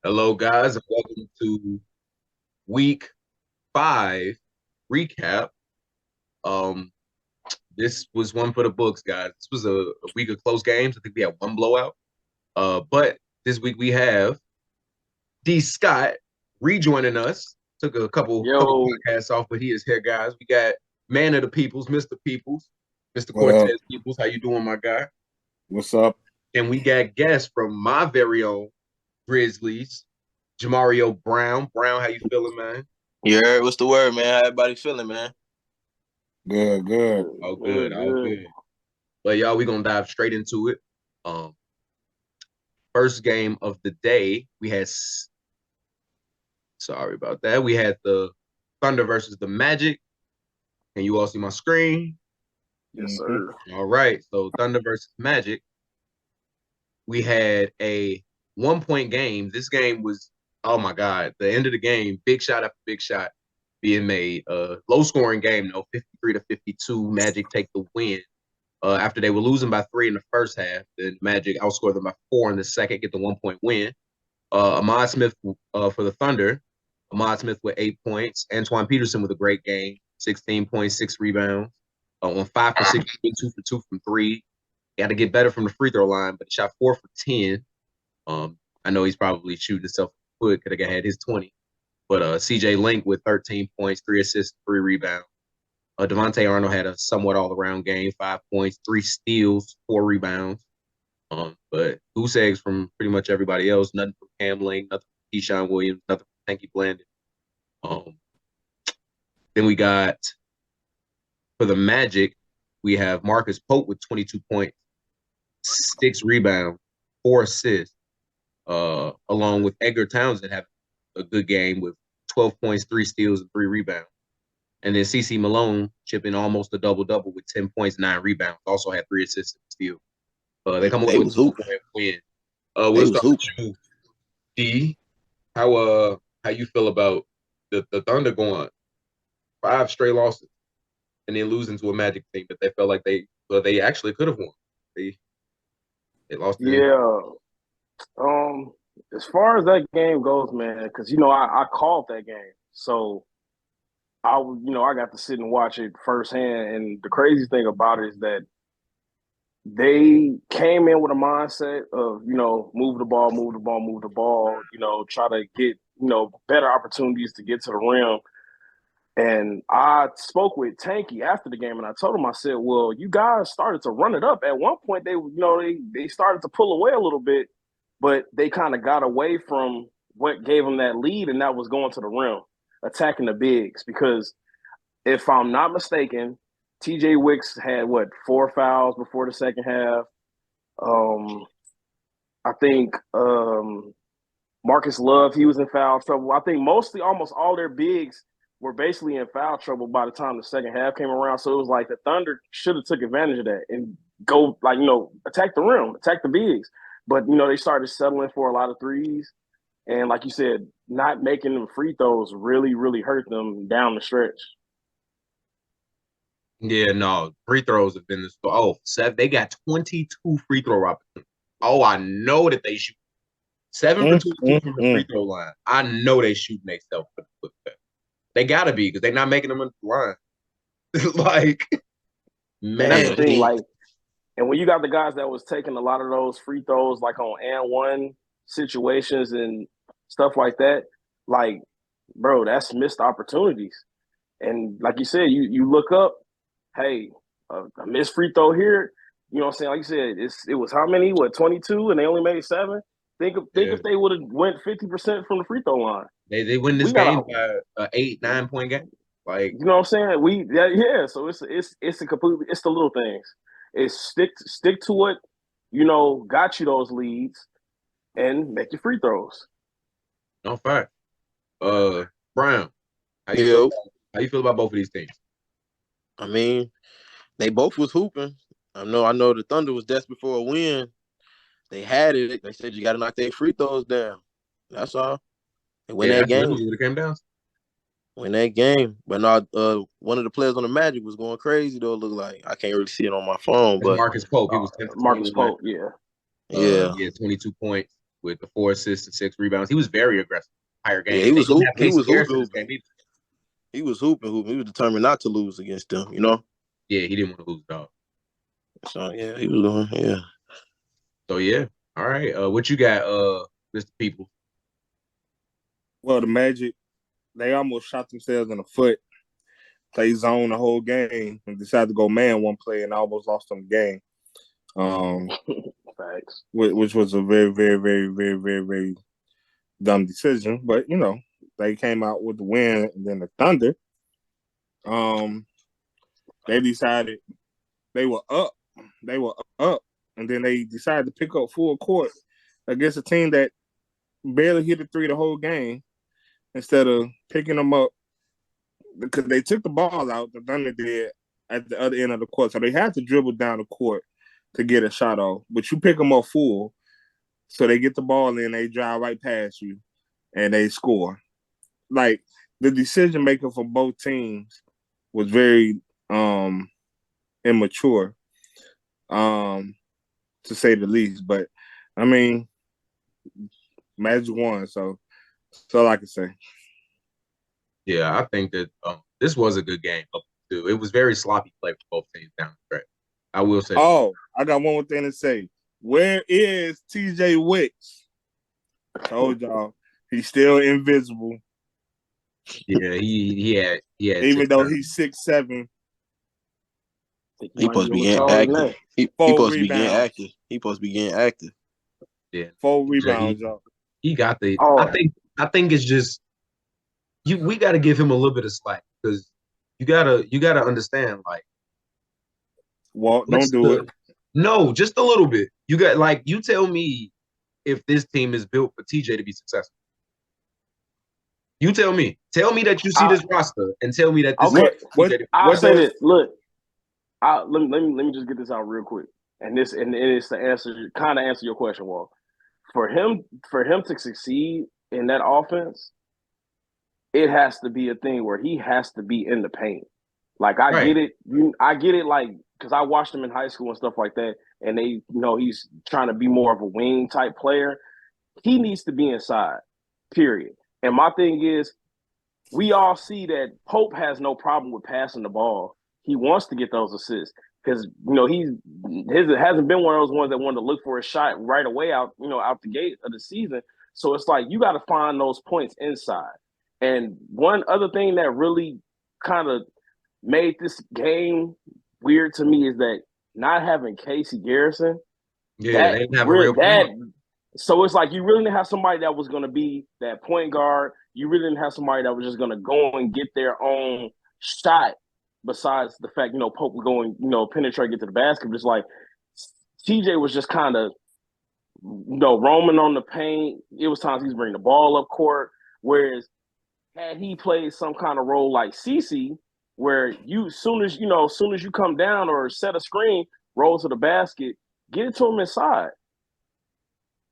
Hello, guys, and welcome to week 5 recap. Um, this was one for the books, guys. This was a week of close games. I think we had one blowout. But this week we have D. Scott rejoining us. Took a couple Yo, podcasts off, but he is here, guys. We got Man of the Peoples, Mr. Peoples, Mr. What up? Cortez Peoples. How you doing, my guy? What's up? And we got guests from my very own Grizzlies, Jamario Brown. Brown, how you feeling, man? yeah, what's the word, man? How everybody feeling, man? Good, good. All good, all good. But y'all, we gonna dive straight into it. Um, First game of the day, we had. Sorry about that. We had the Thunder versus the Magic. Can you all see my screen? Yes, sir. All right. So Thunder versus Magic. We had a 1-point game. This game was, oh my God, the end of the game, big shot after big shot being made. Low scoring game though, 53-52. Magic take the win. After they were losing by 3 in the first half, then Magic outscored them by 4 in the second, get the 1-point win. Ahmad Smith for the Thunder. Ahmad Smith with 8 points. Antoine Peterson with a great game, 16 points, 6 rebounds. On 5 for 6, 2 for 2 from 3. He had to get better from the free throw line, but he shot 4 for 10. I know he's probably shooting himself in the foot. Could have had his 20. But CJ Link with 13 points, 3 assists, 3 rebounds. Devontae Arnold had a somewhat all-around game, 5 points, 3 steals, 4 rebounds. But goose eggs from pretty much everybody else. Nothing from Cam Link, nothing from Keyshawn Williams, nothing from Tanky Blandon. Then we got, for the Magic, we have Marcus Pope with 22 points, 6 rebounds, 4 assists, along with Edgar Townsend having a good game with 12 points, 3 steals, and 3 rebounds. And then CC Malone chipping almost a double-double with 10 points, 9 rebounds. Also had 3 assists and steals. They come away with a win. We'll start with you, D. How you feel about the Thunder going 5 straight losses and then losing to a Magic team that they felt like they actually could have won. They lost. Yeah. As far as that game goes, man, because I called that game, so I got to sit and watch it firsthand. And the crazy thing about it is that they came in with a mindset of move the ball, move the ball, move the ball. Try to get better opportunities to get to the rim. And I spoke with Tanky after the game, and I told him, I said, "Well, you guys started to run it up. At one point, they started to pull away a little bit, but they kind of got away from what gave them that lead, and that was going to the rim, attacking the bigs. Because if I'm not mistaken, T.J. Wicks had 4 fouls before the second half. I think Marcus Love, he was in foul trouble. I think almost all their bigs were basically in foul trouble by the time the second half came around. So it was like the Thunder should have took advantage of that and go attack the rim, attack the bigs. But they started settling for a lot of threes, and like you said, not making them free throws really, really hurt them down the stretch. Yeah, no, free throws have been the they got 22 free throw opportunities. Oh, I know that they shoot 7 for 22 from the free throw line. I know they shooting themselves for the football. They gotta be because they're not making them in the line. Like, man, that's the thing. Like, and when you got the guys that was taking a lot of those free throws, like on and one situations and stuff like that, like, bro, that's missed opportunities. And like you said, you look up, hey, a missed free throw here. You know what I'm saying? Like you said, it was how many? 22, and they only made 7. Think if they would have went 50% from the free throw line. They win this game by an 8-9 point game. Like, you know what I'm saying? So it's a completely, it's the little things. It's stick to what got you those leads and make your free throws. No fact. Brown, how you feel about both of these teams? I mean, they both was hooping. I know the Thunder was desperate for a win. They had it. They said you got to knock their free throws down. That's all. They win that game. What it came down. Win that game. But no, one of the players on the Magic was going crazy though. It looked like I can't really see it on my phone. But Marcus Pope, he was 10 Marcus Pope, yeah. Yeah, 22 points with the 4 assists and 6 rebounds. He was very aggressive. Higher game. Yeah, he was hooping. He was hooping. He was hooping. He was determined not to lose against them. You know. Yeah, he didn't want to lose, dog. So yeah, he was doing. Yeah. So yeah. All right. What you got, Mr. People? Well, the Magic, they almost shot themselves in the foot. Play zone the whole game and decided to go man one play and almost lost them the game. Facts. Which was a very, very, very, very, very, very dumb decision. But they came out with the win, and then the Thunder. They decided they were up. They were up, and then they decided to pick up full court against a team that barely hit a three the whole game instead of picking them up because they took the ball out, the Thunder did, at the other end of the court. So they had to dribble down the court to get a shot off. But you pick them up full, so they get the ball in, they drive right past you, and they score. Like, the decision-maker for both teams was very immature, to say the least. But, I mean, Magic won, so that's all I can say. Yeah, I think that this was a good game too. It was very sloppy play for both teams down the stretch. I will say. Oh, I got one more thing to say. Where is TJ Wicks? Told y'all he's still invisible. Yeah, he had even though he's 6'7". He supposed to be getting active. He supposed to be getting active. He supposed to be getting active. Yeah, 4 rebounds, y'all. He got the. I think it's just we got to give him a little bit of slack because you gotta understand, like. Well, don't do it. No, just a little bit. You got you tell me if this team is built for TJ to be successful. You tell me. Tell me that you see this roster and tell me that this. I'll say this. Look, let me just get this out real quick, and it's to answer your question, Walt. For him to succeed in that offense, it has to be a thing where he has to be in the paint. Like I get it. Like because I watched him in high school and stuff like that, and they, he's trying to be more of a wing type player. He needs to be inside. Period. And my thing is, we all see that Pope has no problem with passing the ball. He wants to get those assists because it hasn't been one of those ones that wanted to look for a shot right away out the gate of the season. So it's like you got to find those points inside. And one other thing that really kind of made this game weird to me is that not having Casey Garrison. Yeah, they didn't have a real point. So it's like you really didn't have somebody that was going to be that point guard. You really didn't have somebody that was just going to go and get their own shot. Besides the fact, Pope was going, penetrate, get to the basket. But it's like TJ was just kind of, roaming on the paint. It was times he's bringing the ball up court. Whereas had he played some kind of role like CeCe, where as soon as you come down or set a screen, roll to the basket, get it to him inside.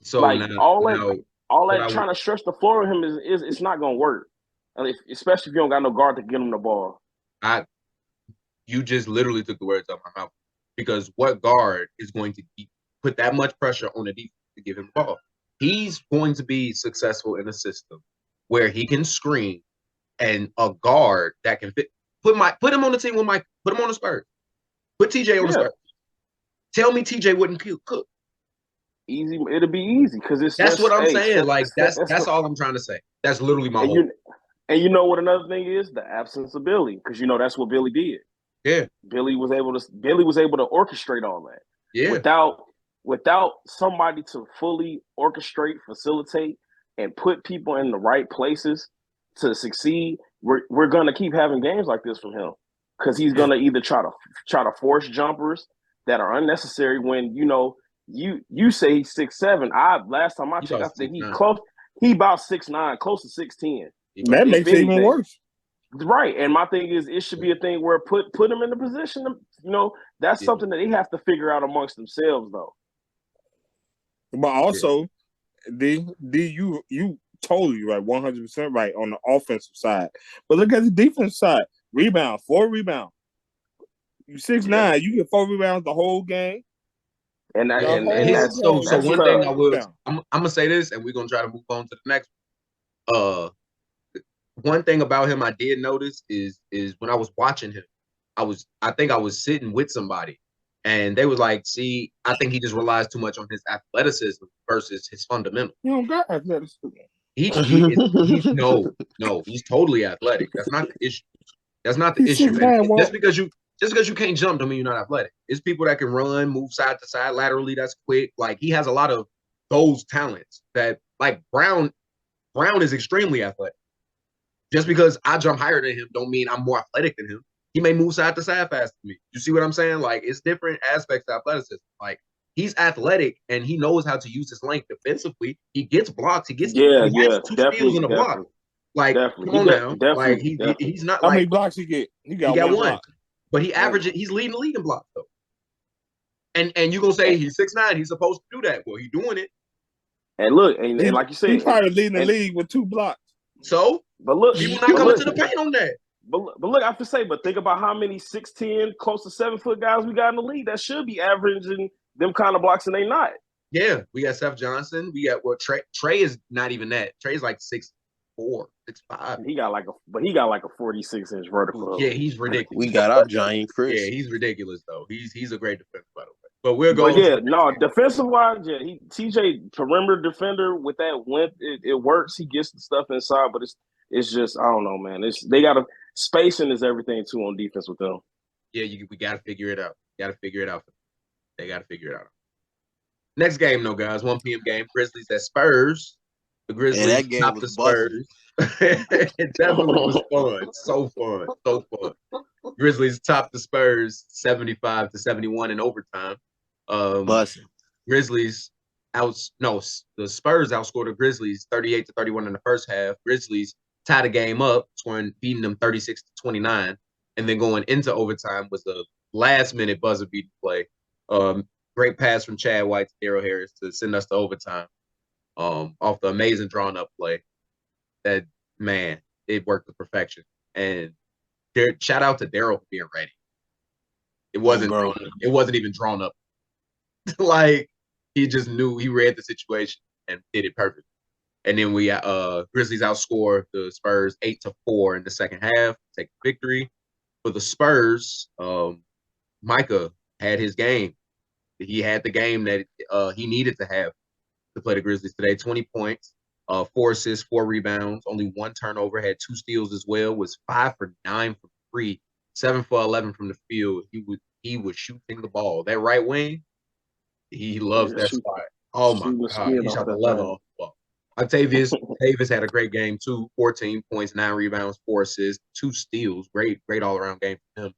So like all that trying to stretch the floor with him is it's not gonna work. Especially if you don't got no guard to get him the ball. You just literally took the words out of my mouth. Because what guard is going to put that much pressure on the defense to give him the ball? He's going to be successful in a system where he can screen and a guard that can fit. Put him on the team with Mike. Put him on the Spurs. Put TJ on the Spurs. Tell me TJ wouldn't cook. Easy, it'll be easy because that's what I'm saying. Like that's all I'm trying to say. That's literally my whole. And you know what another thing is? The absence of Billy, because that's what Billy did. Yeah, Billy was able to orchestrate all that. Yeah, without somebody to fully orchestrate, facilitate, and put people in the right places to succeed, we're gonna keep having games like this from him because he's gonna either try to force jumpers that are unnecessary when you say he's 6'7". Last time I checked, I think he about 6'9", close to 6'10". That makes it even worse. Right. And my thing is it should be a thing where put him in the position of, that's something that they have to figure out amongst themselves though. But also, you totally right, 100% right on the offensive side. But look at the defense side. 4 rebounds. You 6'9", you get 4 rebounds the whole game. And that, The And whole that's so game. that's one thing tough. I will, Down. I'm gonna say this, and we're gonna try to move on to the next one. One thing about him I did notice is when I was watching him, I think I was sitting with somebody, and they was like, "See, I think he just relies too much on his athleticism versus his fundamentals." You don't got athleticism. He's no, he's totally athletic. That's not the issue. That's not the He's issue. And 6'9", just because you can't jump, don't mean you're not athletic. It's people that can run, move side to side laterally. That's quick. Like he has a lot of those talents that like Brown is extremely athletic. Just because I jump higher than him, don't mean I'm more athletic than him. He may move side to side faster than me. You see what I'm saying? Like it's different aspects of athleticism. Like he's athletic and he knows how to use his length defensively. He gets blocks. He Yeah, has yeah, two steals definitely, in a block. definitely, Like, definitely. come on now. Like Definitely. he's not How many like blocks he get? He he got got one one, block. but he's leading the league in blocks though. And you gonna say he's 6'9", he's supposed to do that. Well, he's doing it. And look, and like you said, he's probably leading the league with 2 blocks. So but look, people not coming to the paint on that. But look, I have to say, but think about how many 6'10", close to 7 foot guys we got in the league that should be averaging them kind of blocks, and they not. Yeah, we got Seth Johnson. We got Trey is not even that. Trey's like 6'4", 6'5". He got like a 46-inch vertical. Yeah, he's ridiculous. We got our giant Chris. Yeah, he's ridiculous though. He's a great defender, by the way. But we'll go. But yeah, no, defensive wise, yeah, TJ perimeter defender with that length, it works. He gets the stuff inside, but it's just I don't know, man. They got to spacing is everything too on defense with them. Yeah, we got to figure it out. They got to figure it out. Next game, though, guys. 1 p.m. game. Grizzlies at Spurs. The Grizzlies that game top was the Spurs. It definitely was fun. So fun. Grizzlies top the Spurs 75-71 in overtime. Grizzlies the Spurs outscored the Grizzlies 38-31 in the first half. Grizzlies tied the game up, beating them 36-29, and then going into overtime was a last-minute buzzer beating play. Great pass from Chad White to Daryl Harris to send us to overtime. Off the amazing drawn-up play. That man, it worked to perfection. And shout out to Daryl for being ready. It wasn't even drawn up. Like he just knew, he read the situation and did it perfect. And then we Grizzlies outscored the Spurs 8-4 in the second half, take the victory. For the Spurs, Micah had his game. He had the game that he needed to have to play the Grizzlies today. 20 points, 4 assists, 4 rebounds, only 1 turnover, had 2 steals as well, was 5 for 9 from 3, 7 for 11 from the field. He was shooting the ball. That right wing, he loves that spot. Oh my God, he shot the 11 off the ball. Octavius Davis had a great game too. 14 points, 9 rebounds, 4 assists, 2 steals. Great all-around game for him.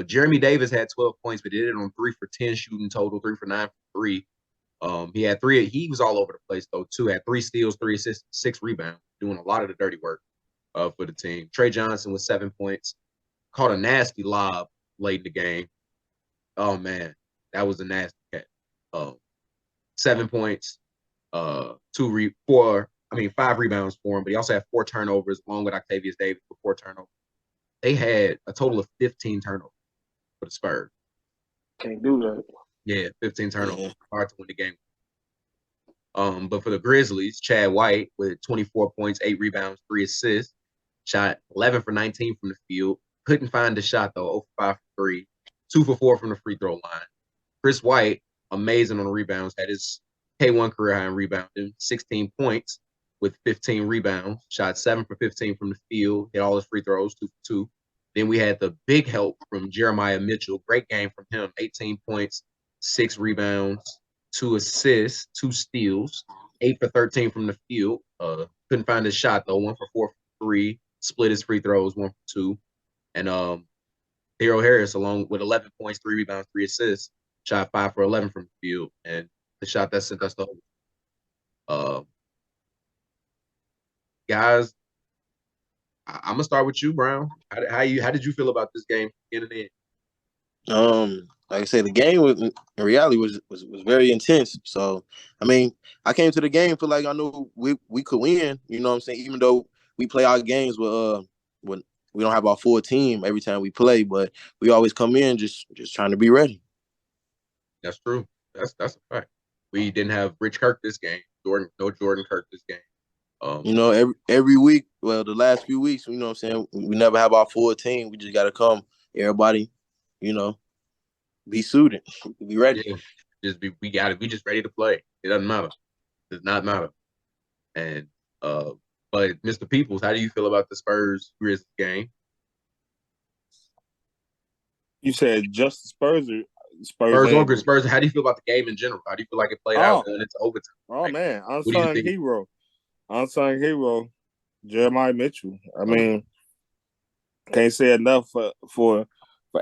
Jeremy Davis had 12 points, but did it on 3 for 10 shooting total, 3 for 9 for 3. He had 3. He was all over the place though too. Had 3 steals, 3 assists, 6 rebounds, doing a lot of the dirty work for the team. Trey Johnson with 7 points, caught a nasty lob late in the game. Oh man, that was a nasty catch. 7 points, 5 rebounds for him, but he also had 4 turnovers along with Octavius Davis with 4 turnovers. They had a total of 15 turnovers for the Spurs. Can't do that. Yeah, 15 turnovers. Yeah. Hard to win the game. But for the Grizzlies, Chad White with 24 points, 8 rebounds, 3 assists, shot 11 for 19 from the field. Couldn't find the shot though, 0 for 5 for 3, 2 for 4 from the free throw line. Chris White, amazing on the rebounds, had his K1 career high in rebounding, 16 points with 15 rebounds, shot 7 for 15 from the field, hit all his free throws, 2 for 2. Then we had the big help from Jeremiah Mitchell. Great game from him, 18 points, 6 rebounds, 2 assists, 2 steals, 8 for 13 from the field. Couldn't find his shot though, 1 for 4 for 3, split his free throws, 1 for 2. And Daryl Harris, along with 11 points, 3 rebounds, 3 assists, shot 5 for 11 from the field, and the shot that sent us to guys, I'm gonna start with you, Brown. How did you feel about this game beginning to end? Like I said, the game in reality was very intense. So I mean, I came to the game feel like I knew we could win. You know what I'm saying? Even though we play our games when we don't have our full team every time we play, but we always come in just trying to be ready. That's true. That's a fact. We didn't have Rich Kirk this game. No Jordan Kirk this game. You know, every week, well, the last few weeks, you know what I'm saying, we never have our full team. We just got to come, everybody, you know, be suited, be ready. Yeah, we just ready to play. It doesn't matter. It does not matter. And but Mr. Peoples, how do you feel about the Spurs Grizzlies game? You said just the Spurs or Spurs. How do you feel about the game in general? How do you feel like it played out going into overtime? Oh man, unsung hero, Jeremiah Mitchell. I mean, can't say enough for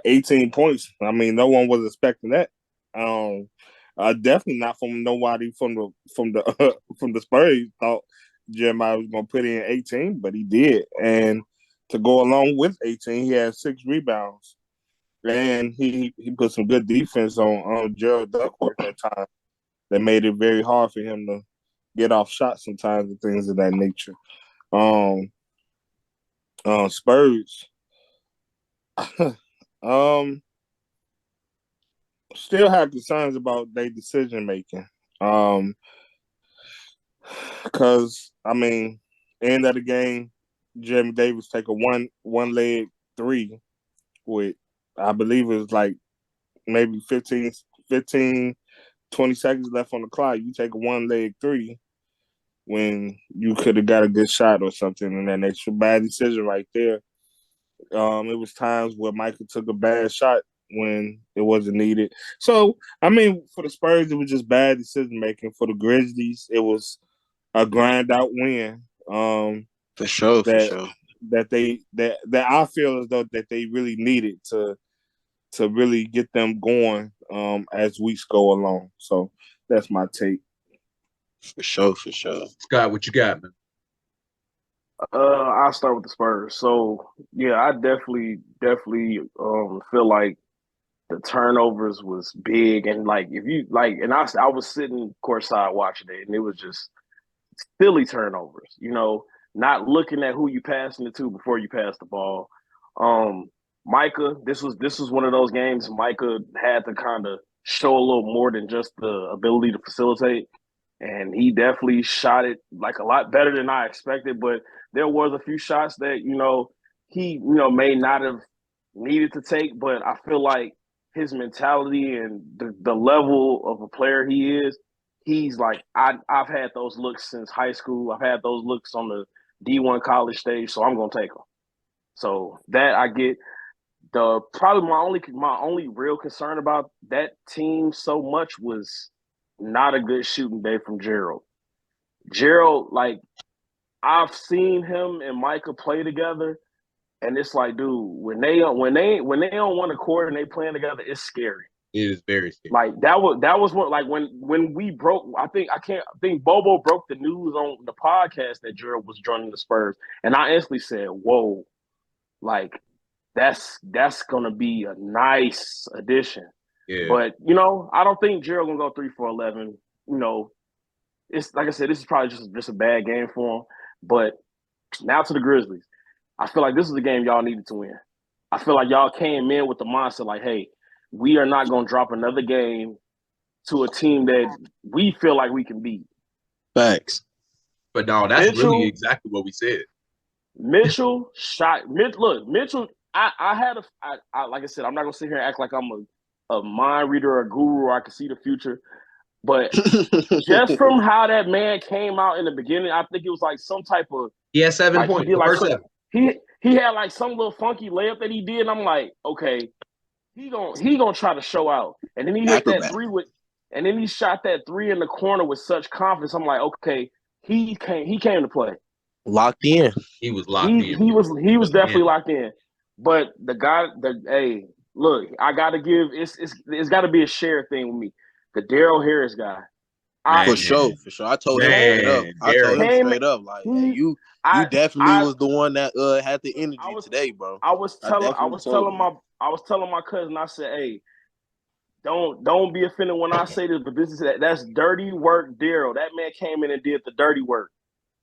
18 points. I mean, no one was expecting that. Definitely not from nobody from the Spurs thought Jeremiah was gonna put in 18, but he did. And to go along with 18, he had 6 rebounds. And he put some good defense on Gerald Duckworth at times that made it very hard for him to get off shots sometimes and things of that nature. Spurs. Still have concerns about their decision making. Because I mean, end of the game, Jeremy Davis take a one leg three with, I believe it was like maybe 15, 20 seconds left on the clock. You take a one leg three when you could have got a good shot or something, and then that's a bad decision right there. It was times where Michael took a bad shot when it wasn't needed. So, I mean, for the Spurs, it was just bad decision making. For the Grizzlies, it was a grind out win. For sure. That I feel as though that they really needed to really get them going as weeks go along. So that's my take. For sure. Scott, what you got, man? I'll start with the Spurs. So yeah, I definitely feel like the turnovers was big, and like if you like, and I was sitting courtside watching it, and it was just silly turnovers. You know, not looking at who you passing it to before you pass the ball. Micah, this was one of those games Micah had to kind of show a little more than just the ability to facilitate. And he definitely shot it like a lot better than I expected. But there was a few shots that, he, may not have needed to take. But I feel like his mentality and the level of a player he is, he's like, I've had those looks since high school. I've had those looks on the D1 college stage, so I'm going to take them. So that I get. Probably my only real concern about that team so much was not a good shooting day from Gerald. Gerald, like, I've seen him and Micah play together, and it's like, dude, when they on one accord and they playing together, it's scary. It is very scary. Like that was what, like when we broke. I think Bobo broke the news on the podcast that Gerald was joining the Spurs, and I instantly said, "Whoa, like." That's gonna be a nice addition. Yeah. But I don't think Gerald gonna go 3 for 11. It's like I said, this is probably just a bad game for him. But now to the Grizzlies, I feel like this is the game y'all needed to win. I feel like y'all came in with the mindset like, hey, we are not gonna drop another game to a team that we feel like we can beat. Facts. But no, that's really exactly what we said. Mitchell shot. Mitchell. I like I said, I'm not gonna sit here and act like I'm a mind reader or a guru or I can see the future. But just from how that man came out in the beginning, I think it was like some type of he had 7 points. He had like some little funky layup that he did, and I'm like, okay, he gonna try to show out. And then he hit that three and then he shot that 3 in the corner with such confidence. I'm like, okay, he came to play. Locked in. He was locked in. He was definitely locked in. But hey, look, I gotta give it's gotta be a share thing with me. The Daryl Harris guy. For sure. I told him straight up, like, hey, you definitely was the one that had the energy today, bro. I was telling my cousin, I said, hey, don't be offended when I say this, but that's dirty work, Daryl. That man came in and did the dirty work.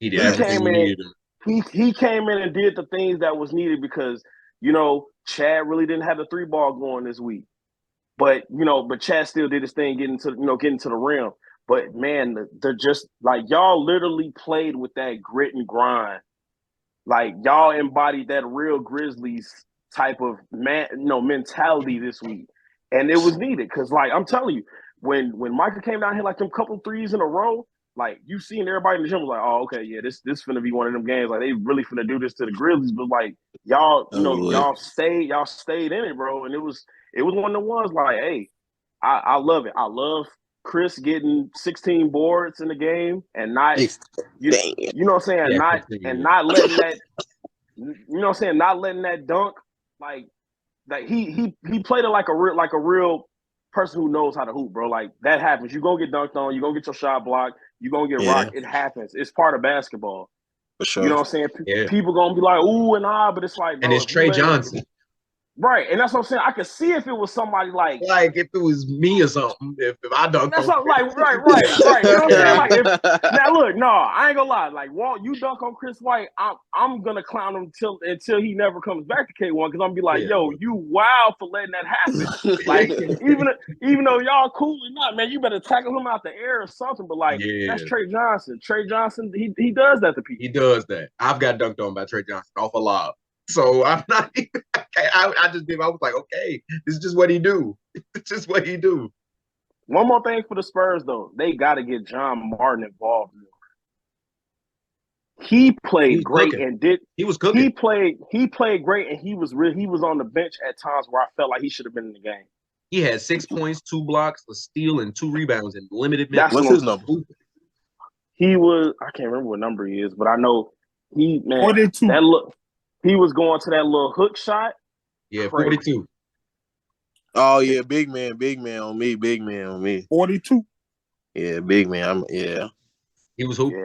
He did. He came in and did the things that was needed because Chad really didn't have the 3 ball going this week. But but Chad still did his thing, getting to the rim. But man, they're just like y'all literally played with that grit and grind. Like y'all embodied that real Grizzlies type of mentality this week, and it was needed because, like, I'm telling you, when Micah came down here like them couple threes in a row, like you seen everybody in the gym was like, oh, okay, yeah, this finna be one of them games. Like they really finna do this to the Grizzlies, but like y'all, y'all stayed in it, bro, and it was one of the ones like, hey, I love it. I love Chris getting 16 boards in the game and not you know what I'm saying, not letting that not letting that dunk like that he played it like a real person who knows how to hoop, bro. Like that happens. You're gonna get dunked on, you're gonna get your shot blocked, you're gonna get rocked. It happens. It's part of basketball. For sure. You know what I'm saying? People gonna be like, ooh and ah, but it's like, bro, and it's Trey Johnson. Right, and that's what I'm saying. I could see if it was somebody like if it was me or something, if I dunked that's on like right. You know what I'm saying? Like now look, no, I ain't gonna lie. Like Walt, you dunk on Chris White, I'm gonna clown him until he never comes back to K1 because I'm gonna be like, yo, you wild for letting that happen. Like even though y'all cool or not, man, you better tackle him out the air or something. But like that's Trey Johnson. Trey Johnson, he does that to people. He does that. I've got dunked on by Trey Johnson off a lob. So I'm not even. I was like, okay, this is just what he do. It's just what he do. One more thing for the Spurs, though, they got to get John Martin involved. He played great cooking. and did. He was cooking. He played great, and he was on the bench at times where I felt like he should have been in the game. He had 6 points, 2 blocks, a steal, and 2 rebounds in limited minutes. What's his number? He was. I can't remember what number he is, but I know 42. He was going to that little hook shot. Yeah, 42. Oh yeah, big man on me. 42. Yeah, big man. He was hooping.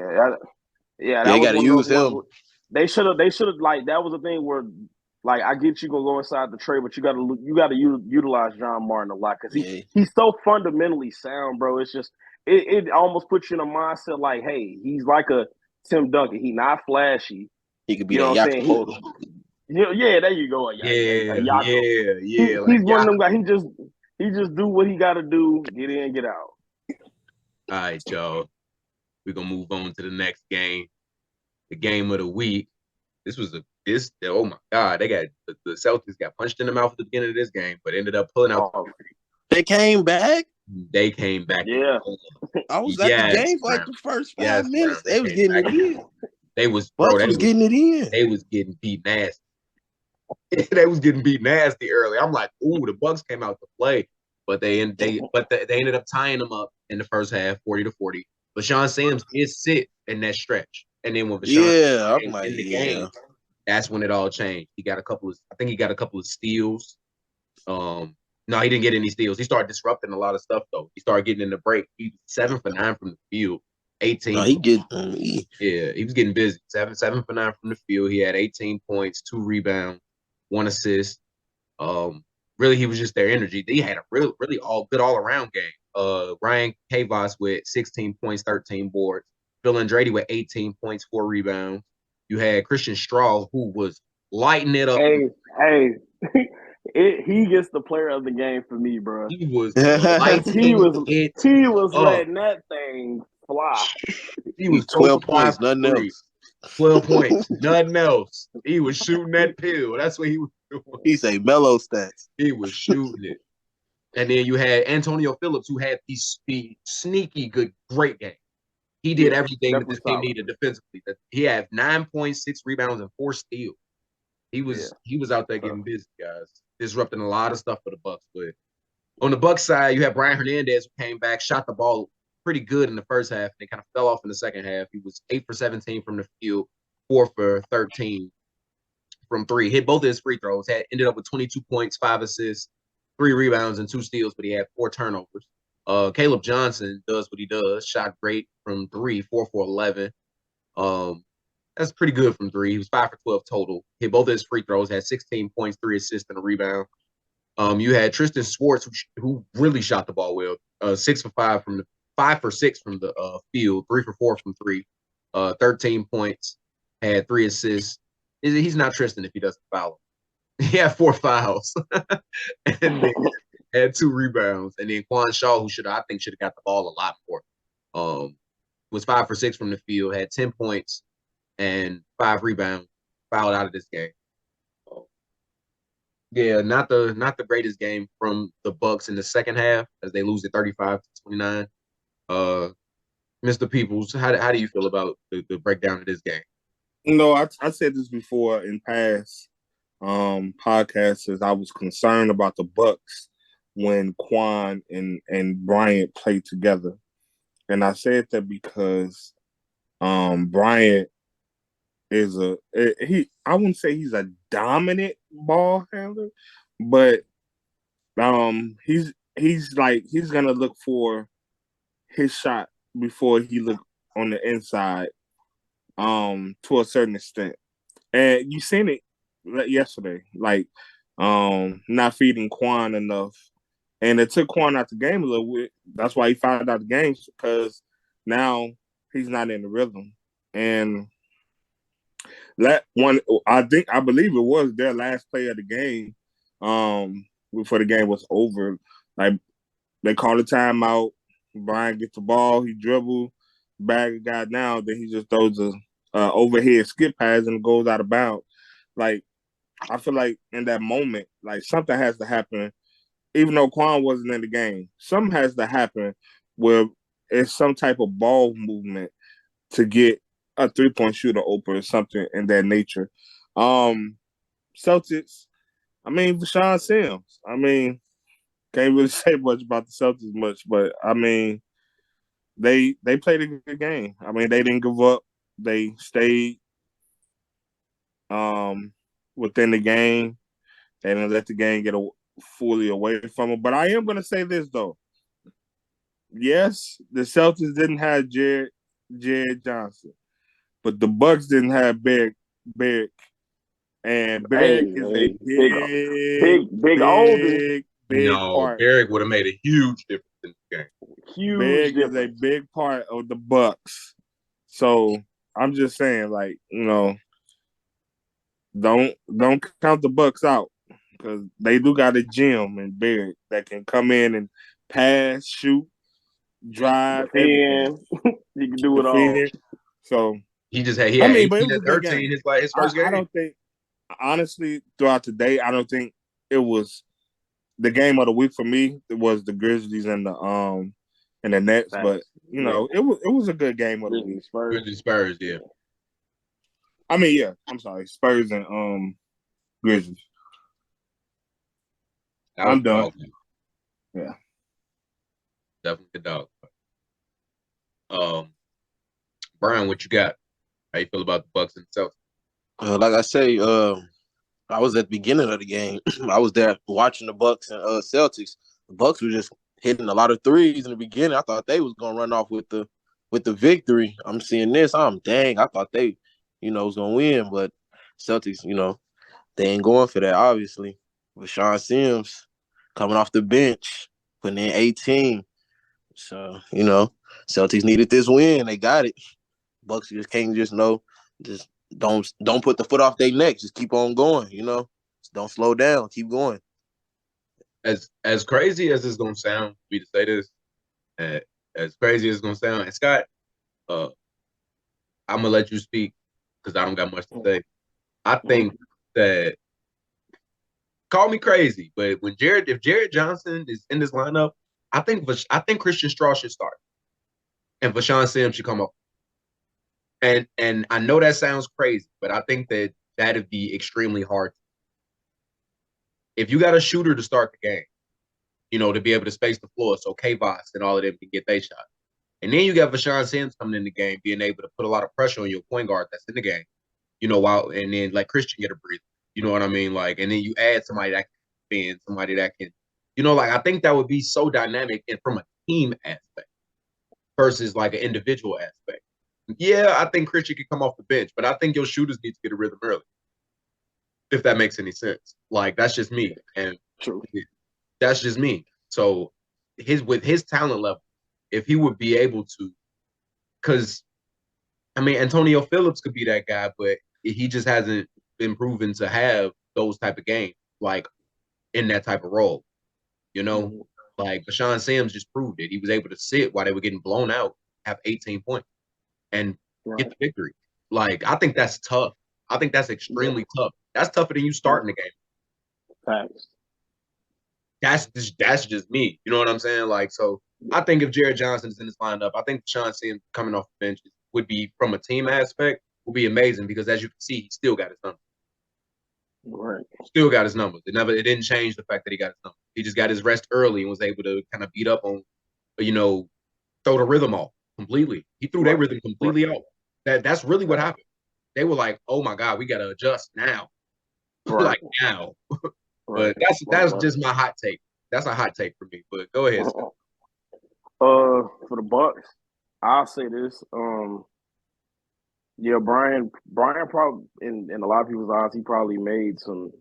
Yeah. They got to use him. They should have like that was a thing where like I get you gonna go inside the trade, but you got to utilize John Martin a lot because he's so fundamentally sound, bro. It's just it almost puts you in a mindset like, hey, he's like a Tim Duncan. He's not flashy. He could be that Yakuza. Yeah, there you go. He's one of them guys. He just do what he got to do. Get in, get out. All right, y'all. We're gonna move on to the next game, the game of the week. Oh my God, they got the Celtics got punched in the mouth at the beginning of this game, but ended up pulling out. They came back. They came back. Yeah, I was at the game for like the first 5 minutes. They was getting it in. They was getting it in. They was getting beat nasty. They was getting beat nasty early. I'm like, ooh, the Bucks came out to play, but they ended up tying them up in the first half, 40-40. But Sean Sims did sit in that stretch, and then when Sean in the game, that's when it all changed. He got a couple of steals. No, he didn't get any steals. He started disrupting a lot of stuff though. He started getting in the break. He was 7 for 9 from the field. 18. No, he was getting busy. 7 for 9 from the field. He had 18 points, 2 rebounds, 1 assist. Really, he was just their energy. They had a really all around game. Ryan Kavos with 16 points, 13 boards. Phil Andrade with 18 points, 4 rebounds. You had Christian Straw, who was lighting it up. Hey. He gets the player of the game for me, bro. He was he was letting that thing fly. He was 12 points, nothing else. 12 points, nothing else. He was shooting that pill. That's what he was doing. He say mellow stats. He was shooting it. And then you had Antonio Phillips, who had the sneaky good, great game. He did everything that this team needed defensively. He had 9.6 rebounds and 4 steals. He was out there getting busy, guys, disrupting a lot of stuff for the Bucks. But on the Bucks side, you had Brian Hernandez who came back, shot the ball pretty good in the first half. They kind of fell off in the second half. He was 8 for 17 from the field, 4 for 13 from 3. Hit both of his free throws. Ended up with 22 points, 5 assists, 3 rebounds, and 2 steals, but he had 4 turnovers. Caleb Johnson does what he does. Shot great from 3, 4 for 11. That's pretty good from 3. He was 5 for 12 total. Hit both of his free throws. Had 16 points, 3 assists, and a rebound. You had Tristan Swartz, who really shot the ball well. 6 for 5 from the 5 for 6 from the field. 3 for 4 from 3. 13 points. Had 3 assists. He's not Tristan if he doesn't foul him. He had 4 fouls. And had 2 rebounds, and then Quan Shaw, who I think should have got the ball a lot more, was 5 for 6 from the field, had 10 points and 5 rebounds, fouled out of this game. Yeah, not the greatest game from the Bucks in the second half as they lose at 35-29. Mr. Peoples, how do you feel about the breakdown of this game? I said this before in past podcasts, as I was concerned about the Bucks when Quan and Bryant played together. And I said that because Bryant is I wouldn't say he's a dominant ball handler, but he's gonna look for his shot before he look on the inside to a certain extent. And you seen it yesterday, like not feeding Quan enough. And it took Quan out the game a little bit. That's why he found out the games, because now he's not in the rhythm. And that one, I believe it was their last play of the game, before the game was over. Like, they called a timeout. Brian gets the ball, he dribble, bag a guy down, then he just throws a overhead skip pass and goes out of bounds. Like, I feel like in that moment, like, something has to happen. Even though Quan wasn't in the game, something has to happen where it's some type of ball movement to get a 3-point shooter open or something in that nature. Celtics, I mean, Vashawn Sims. I mean, can't really say much about the Celtics much, but I mean, they played a good game. I mean, they didn't give up. They stayed within the game. They didn't let the game get fully away from them. But I am going to say this, though. Yes, the Celtics didn't have Jared Johnson, but the Bucks didn't have Big. And Big is a big part. Eric would have made a huge difference in the game. Big is a big part of the Bucks. So I'm just saying, like, don't count the Bucks out, because they do got a gym and Big that can come in and pass, shoot, drive, and he can do it all. So he had 18 and 13 his first game. I don't think, honestly, throughout the day, I don't think it was the game of the week for me. It was the Grizzlies and the Nets, but it was a good game of the week. Spurs, yeah. I mean, yeah, I'm sorry, Spurs and Grizzlies. I'm done. Dog. Yeah, definitely the dog. Brian, what you got? How you feel about the Bucks and Celtics? Like I say, I was at the beginning of the game. I was there watching the Bucks and Celtics. The Bucks were just hitting a lot of threes in the beginning. I thought they was gonna run off with the victory. I'm seeing this. I thought they, was gonna win, but Celtics, they ain't going for that. Obviously, with Sean Sims coming off the bench, putting in 18. So Celtics needed this win. They got it. Bucks just can't just don't put the foot off their neck. Just keep on going. Just don't slow down. Keep going. As crazy as it's gonna sound for me to say this, as crazy as it's gonna sound, and Scott, I'm gonna let you speak because I don't got much to say. I think that, call me crazy, but if Jared Johnson is in this lineup, I think Christian Straw should start, and Vashawn Sims should come up. And I know that sounds crazy, but I think that'd be extremely hard. If you got a shooter to start the game, to be able to space the floor, so K-Voss and all of them can get their shot. And then you got Vashawn Sims coming in the game, being able to put a lot of pressure on your point guard that's in the game, and then let Christian get a breather. You know what I mean? Like, and then you add somebody that can defend, somebody that can, I think that would be so dynamic and from a team aspect versus like an individual aspect. Yeah, I think Christian can come off the bench, but I think your shooters need to get a rhythm early. If that makes any sense. Like, that's just me. And True. That's just me. So with his talent level, if he would be able to, because Antonio Phillips could be that guy, but he just hasn't been proven to have those type of games, like in that type of role. You know, like Rashawn Sims just proved it. He was able to sit while they were getting blown out, have 18 points, and get the victory. Like, I think that's tough. I think that's extremely tough. That's tougher than you starting the game. Facts. That's just me. You know what I'm saying? Like, so I think if Jared Johnson is in this lineup, I think Sean Sims coming off the bench would be, from a team aspect, would be amazing because, as you can see, he still got his numbers. Right. Still got his numbers. It didn't change the fact that he got his numbers. He just got his rest early and was able to kind of beat up on, throw the rhythm off completely. He threw their rhythm completely off. That's really what happened. They were like, "Oh my God, we got to adjust now." Like now. But that's just my hot take. That's a hot take for me. But go ahead. For the Bucks, I'll say this. Yeah, Brian probably in a lot of people's eyes, he probably made some,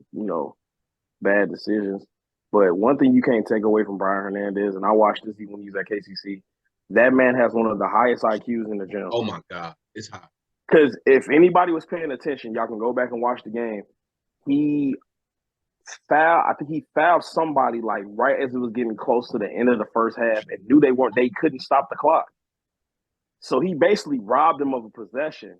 bad decisions. But one thing you can't take away from Brian Hernandez, and I watched this even when he was at KCC, that man has one of the highest IQs in the gym. Oh my God, it's hot. Because if anybody was paying attention, y'all can go back and watch the game. I think he fouled somebody like right as it was getting close to the end of the first half and knew they couldn't stop the clock. So he basically robbed them of a possession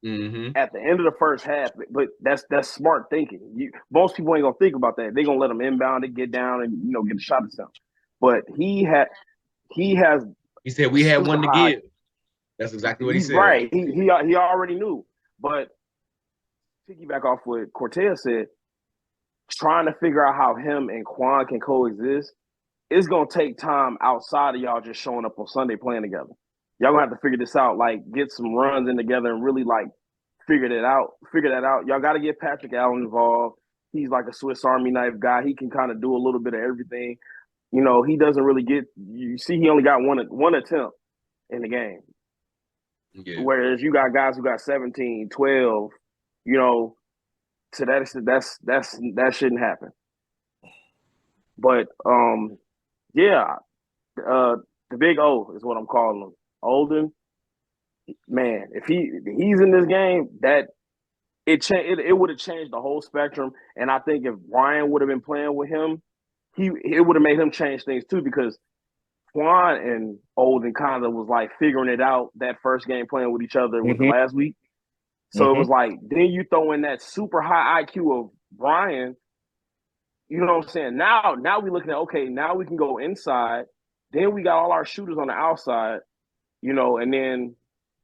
at the end of the first half. But that's smart thinking. Most people ain't gonna think about that. They're gonna let him inbound and get down and get a shot at something. But he said we had one to give. That's exactly what he said. Right. He already knew. But piggyback off what Cortez said, trying to figure out how him and Quan can coexist, it's going to take time outside of y'all just showing up on Sunday playing together. Y'all going to have to figure this out, like get some runs in together and really like figure that out. Y'all got to get Patrick Allen involved. He's like a Swiss Army knife guy. He can kind of do a little bit of everything. He doesn't really you see he only got one attempt in the game. Yeah. Whereas you got guys who got 17, 12, to that extent, that shouldn't happen. But the big O is what I'm calling him. Olden, man, if he's in this game, that it would have changed the whole spectrum. And I think if Brian would have been playing with him, it would have made him change things too, because Quan and Olden kind of was like figuring it out that first game playing with each other with the last week. So it was like, then you throw in that super high IQ of Brian, you know what I'm saying? Now we're looking at, okay, now we can go inside. Then we got all our shooters on the outside, and then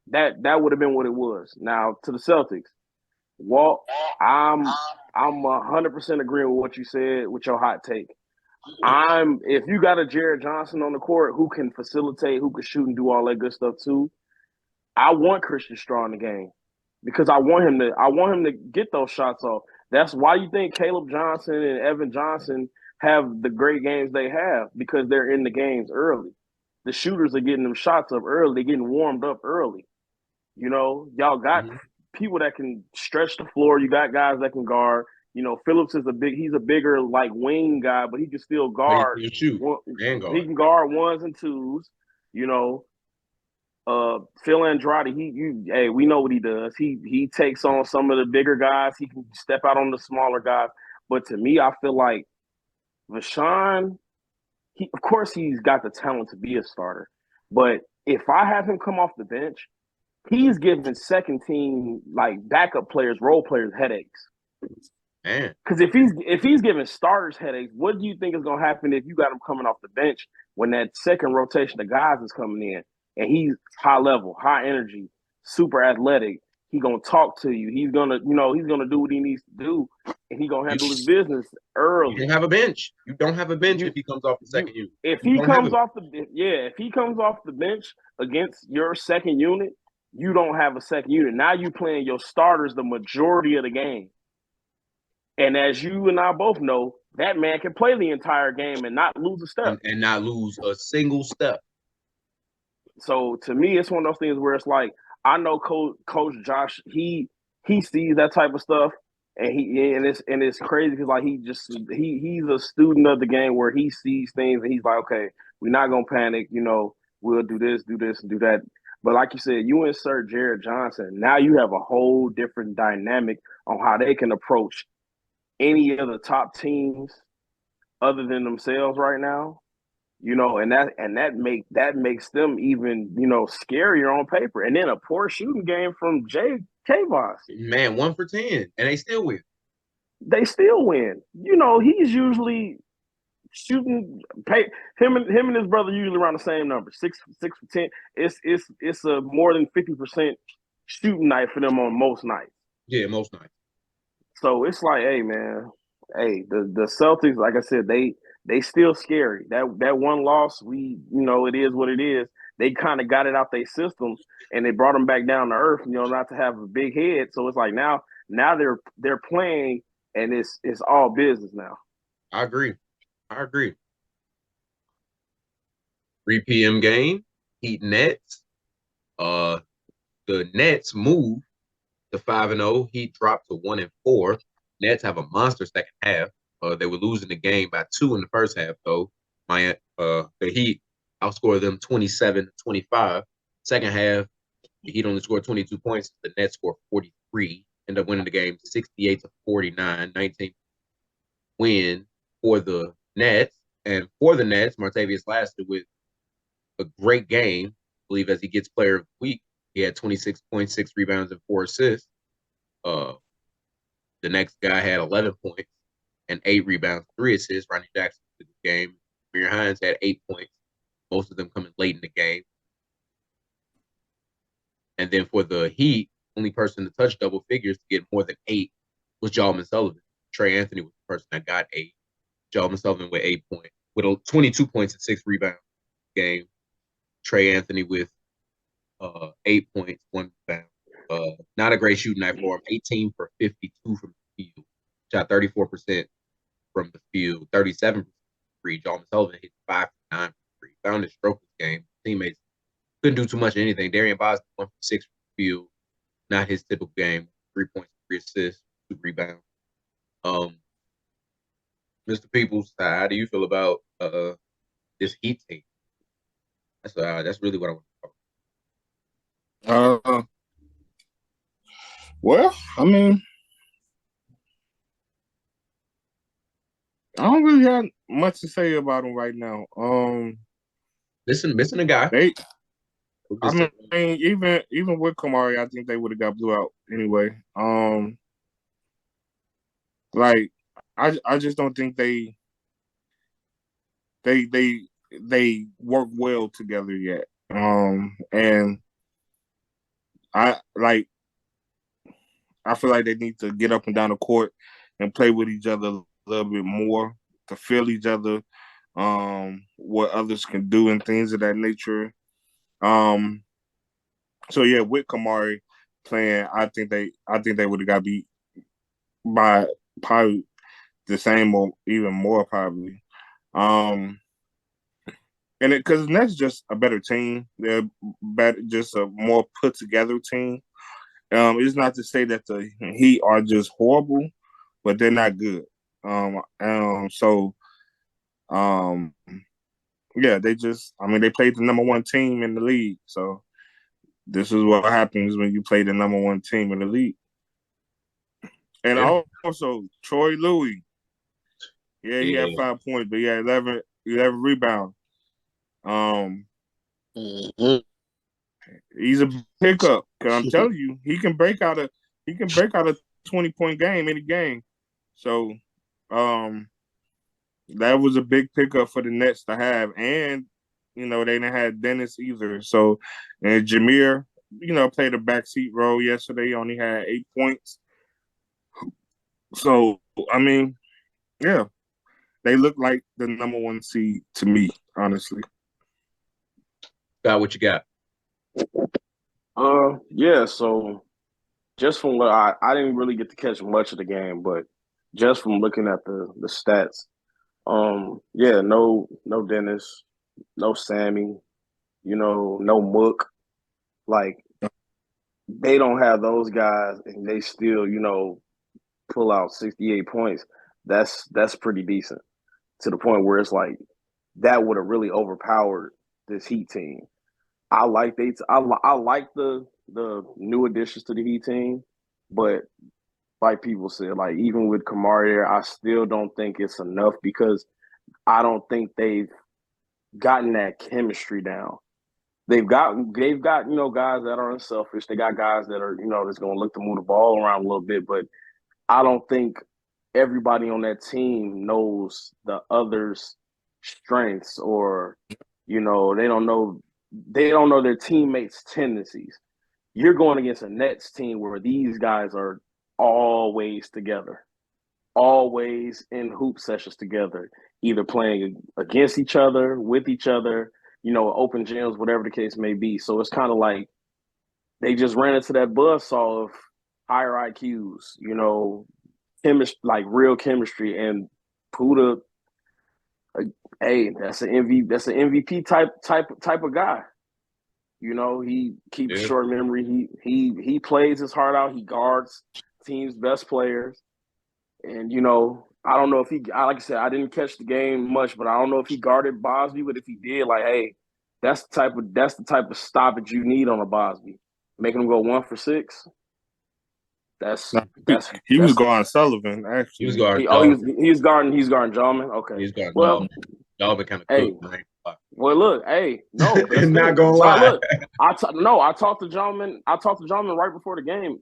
that would have been what it was. Now to the Celtics, Walt, I'm 100% agreeing with what you said with your hot take. If you got a Jared Johnson on the court who can facilitate, who can shoot and do all that good stuff too, I want Christian Straw in the game. Because I want him to get those shots off. That's why you think Caleb Johnson and Evan Johnson have the great games they have, because they're in the games early. The shooters are getting them shots up early. They're getting warmed up early. Y'all got people that can stretch the floor. You got guys that can guard. Phillips is he's a bigger like wing guy, but he can still guard. He can guard ones and twos. Phil Andrade, we know what he does. He takes on some of the bigger guys. He can step out on the smaller guys. But to me, I feel like Rashawn, of course he's got the talent to be a starter. But if I have him come off the bench, he's giving second team like backup players, role players headaches. Because if he's giving starters headaches, what do you think is going to happen if you got him coming off the bench when that second rotation of guys is coming in? And he's high level, high energy, super athletic. He's gonna talk to you. He's gonna do what he needs to do, and he's gonna handle his business early. You don't have a bench. You don't have a bench if he comes off the second unit. If he comes off the bench against your second unit, you don't have a second unit. Now you playing your starters the majority of the game. And as you and I both know, that man can play the entire game and not lose a step. And not lose a single step. So to me, it's one of those things where it's like, I know Coach Josh, he sees that type of stuff, and it's crazy because like he's a student of the game where he sees things and he's like, okay, we're not gonna panic, we'll do this, and do that. But like you said, you insert Jared Johnson, now you have a whole different dynamic on how they can approach any of the top teams other than themselves right now. And that makes them even scarier on paper. And then a poor shooting game from Jay Kavos. Man, 1 for 10, and they still win. They still win. He's usually shooting. Him and his brother usually around the same number, 6 for 10. It's a more than 50% shooting night for them on most nights. Yeah, most nights. So it's like, hey man, the Celtics, like I said, they still scary. That one loss, it is what it is. They kind of got it out their system, and they brought them back down to earth. Not to have a big head. So it's like now they're playing, and it's all business now. I agree. 3 p.m. game, Heat Nets. The Nets move to 5-0. Heat dropped to 1-4. Nets have a monster second half. They were losing the game by 2 in the first half, though. The Heat outscored them 27-25. Second half, the Heat only scored 22 points. The Nets scored 43. Ended up winning the game 68-49. 19 win for the Nets. And for the Nets, Martavius lasted with a great game. I believe as he gets player of the week, he had 26 points, 6 rebounds, and 4 assists. The next guy had 11 points and 8 rebounds, 3 assists. Ronnie Jackson did the game. Amir Hines had 8 points, most of them coming late in the game. And then for the Heat, only person to touch double figures to get more than 8 was Jalman Sullivan. Trey Anthony was the person that got 8. Jalman Sullivan with 8 points, with 22 points and 6 rebounds game. Trey Anthony with 8 points, 1 rebound. Not a great shooting night for him. 18 for 52 from the field. Shot 34% from the field, 37% from free. Jalman Sullivan hit 5 for 9 from free. Found his stroke this game. Teammates couldn't do too much of anything. Darian Boston 1 for 6 from the field. Not his typical game. 3 points, 3 assists, 2 rebounds. Mr. Peoples, how do you feel about this Heat team? That's really what I want to talk about. Well, I mean, I don't really have much to say about them right now. Missing a guy. I mean, even with Kamari, I think they would have got blew out anyway. Like I just don't think they work well together yet. And I feel like they need to get up and down the court and play with each other a little bit more to feel each other, what others can do and things of that nature. So yeah, with Kamari playing, I think they would have got beat by probably the same or even more probably. And because Nets just a better team, they're better, just a more put together team. It's not to say that the Heat are just horrible, but they're not good. Yeah, they played the number 1 team in the league. So this is what happens when you play the number 1 team in the league. And also Troy Louis. Yeah, he had 5 points, but he had 11 rebounds. He's a pickup. Cause I'm telling you, he can break out a 20-point game any game. So, that was a big pickup for the Nets to have, and they didn't have Dennis either. So, and Jameer, played a backseat role yesterday. He only had 8 points. So, I mean, yeah, they look like the number 1 seed to me, honestly. Got what you got? Yeah, so just from what I didn't really get to catch much of the game, but just from looking at the stats, yeah, no Dennis, no Sammy, no Mook. Like, they don't have those guys, and they still, pull out 68 points. That's pretty decent, to the point where it's like that would have really overpowered this Heat team. I like the new additions to the Heat team, but like people said, like even with Kamari there, I still don't think it's enough because I don't think they've gotten that chemistry down. They've got guys that are unselfish. They got guys that are that's going to look to move the ball around a little bit, but I don't think everybody on that team knows the other's strengths, or they don't know their teammates' tendencies. You're going against a Nets team where these guys are always together, always in hoop sessions together, either playing against each other, with each other, open gyms, whatever the case may be. So it's kind of like they just ran into that buzzsaw of higher IQs, chemistry, like real chemistry. And Puda, hey, that's an MVP type of guy. He keeps short memory. He plays his heart out. He guards team's best players. And I don't know if like I said, I didn't catch the game much, but I don't know if he guarded Bosby. But if he did, like, hey, that's the type of stoppage you need on a Bosby, making him go 1 for 6. He was guarding Sullivan. Actually, he was guarding. He's guarding Jallman. Okay, he's guarding. Well, Jallman kind of cooked. Hey, well, look, hey, no, not gonna lie. Look, I talked to Jallman. I talked to Jallman right before the game,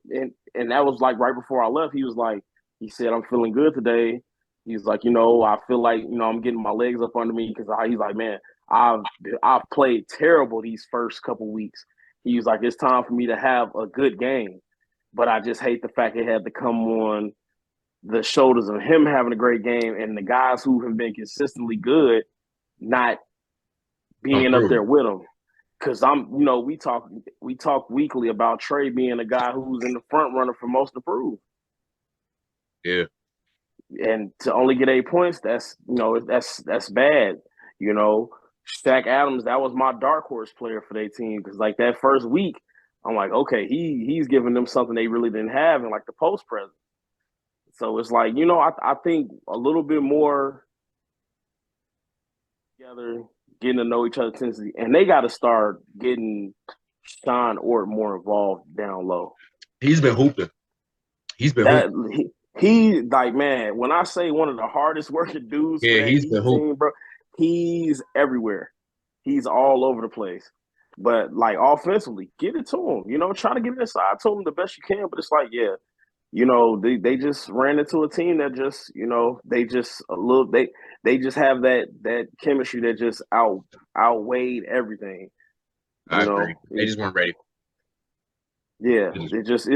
and that was like right before I left. He said, I'm feeling good today. He's like, I feel like, I'm getting my legs up under me, because he's like, man, I've played terrible these first couple weeks. He was like, it's time for me to have a good game, but I just hate the fact it had to come on the shoulders of him having a great game and the guys who have been consistently good not being up there with him. Because we talk weekly about Trey being a guy who's in the front runner for most improved. Yeah. And to only get 8 points, that's bad. Shaq Adams, that was my dark horse player for their team, because like that first week, I'm like, okay, he's giving them something they really didn't have in like the post present. So it's like, I think a little bit more together, getting to know each other's tendencies, and they got to start getting Sean Ort more involved down low. He's been hooping. He like, man, when I say one of the hardest working dudes, he's been hooping, bro. He's everywhere. He's all over the place. But like offensively, get it to him. Try to get it inside to him the best you can. But it's like, yeah, they just ran into a team that just, they just have that chemistry that just outweighed everything. I agree. They just weren't ready. Yeah, it just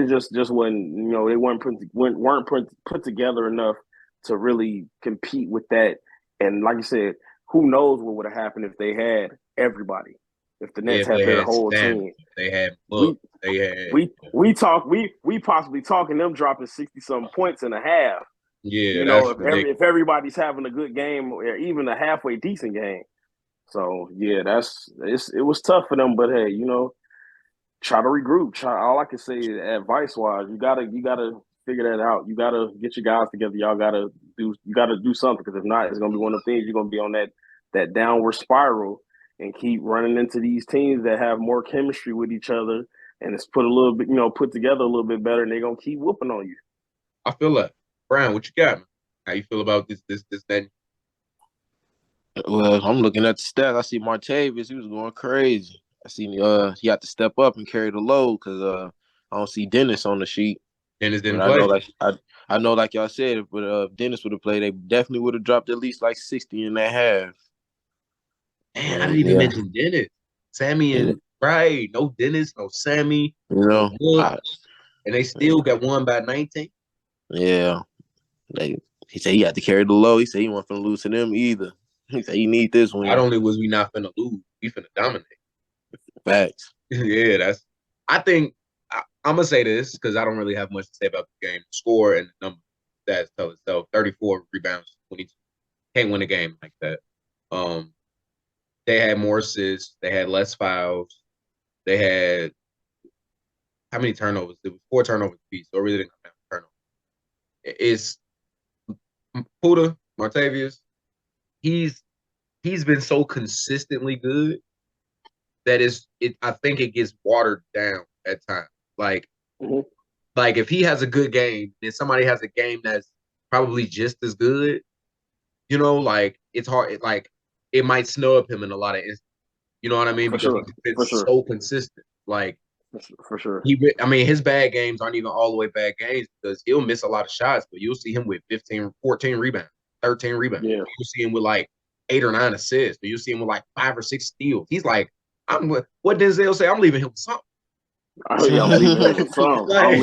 wasn't, they weren't put together enough to really compete with that. And like you said, who knows what would have happened if they had everybody. If the Nets had their whole team. They had we possibly talking them dropping 60-something points in a half. Yeah, if everybody's having a good game or even a halfway decent game. So yeah, it was tough for them, but hey, try to regroup. All I can say is, advice wise, you gotta figure that out. You gotta get your guys together. You gotta do something, because if not, it's gonna be one of the things you're gonna be on that downward spiral and keep running into these teams that have more chemistry with each other, and it's put together a little bit better, and they're gonna keep whooping on you. I feel that. Brian, what you got, man? How you feel about this, that? Well, I'm looking at the stats. I see Martavis, he was going crazy. I seen he had to step up and carry the load, because I don't see Dennis on the sheet. Dennis didn't play. I know, like y'all said, but if Dennis would have played, they definitely would have dropped at least like 60 in that half. Man, I didn't even mention Dennis. Sammy and right, no Dennis, no Sammy, and they still got won by 19. Yeah, he said he had to carry the load. He said he wasn't finna lose to them either. He said he need this one. Not only was we not finna lose, we finna dominate. Facts. Yeah, I think I'm gonna say this because I don't really have much to say about the game. The score and the number stats tell itself. 34 rebounds, 22. Can't win a game like that. They had more assists. They had less fouls. They had how many turnovers? It was 4 turnovers apiece, so it really didn't come down to turnovers. It's Puda, Martavius. He's been so consistently good that I think it gets watered down at times. Like if he has a good game, then somebody has a game that's probably just as good. Like it's hard. It might snub him in a lot of instances. You know what I mean? For Because sure. he's been For sure. so consistent. Like For sure. I mean, his bad games aren't even all the way bad games because he'll miss a lot of shots, but you'll see him with 15, 14 rebounds, 13 rebounds. Yeah. You'll see him with like 8 or 9 assists. Or you'll see him with like 5 or 6 steals. He's like, what Denzel say? I'm leaving him with something. I'm leaving him with something. I'm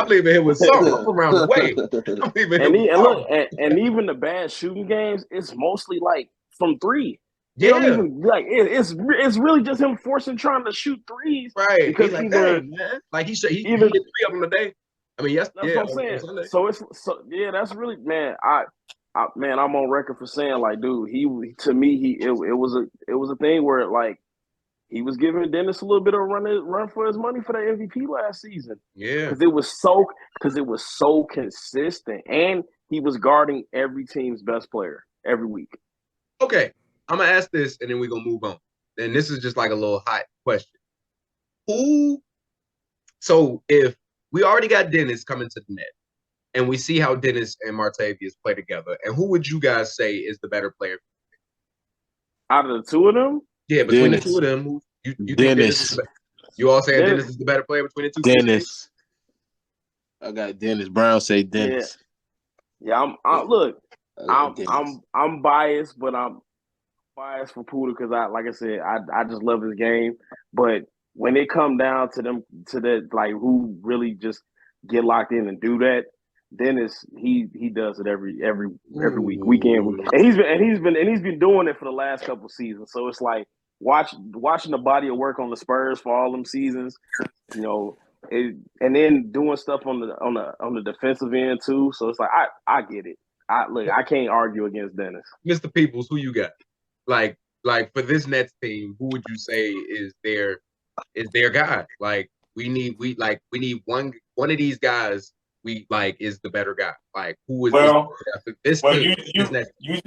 leaving him with something. I'm around the way. I'm leaving him with something. And even the bad shooting games, it's mostly like from 3. Yeah. Don't even like it's really just him trying to shoot threes. Right. Because like, either, man. Like he hit 3 of them a day. I mean, yes, that's what I'm saying. So that's really, man. Man, I'm on record for saying, like, dude, it was a thing where like he was giving Dennis a little bit of run for his money for that MVP last season. Yeah, because it was so consistent, and he was guarding every team's best player every week. Okay, I'm gonna ask this, and then we're gonna move on. And this is just like a little hot question. So if we already got Dennis coming to the net, and we see how Dennis and Martavius play together, and who would you guys say is the better player? Out of the two of them? Yeah, between the two of them, you Dennis. Think you all saying Dennis is the better player between the two? Dennis. I got Dennis. Brown say Dennis. Yeah, I'm biased, but I'm biased for Poodle because like I said, I just love his game. But when it come down to that, like who really just get locked in and do that, Dennis, he does it every week in. And he's been doing it for the last couple of seasons. So it's like watching the body of work on the Spurs for all them seasons, you know, and then doing stuff on the defensive end too. So it's like I get it. I can't argue against Dennis. Mr. Peoples, who you got? Like for this Nets team, who would you say is their guy? Like we need one of these guys. We like is the better guy. Like who is this team? You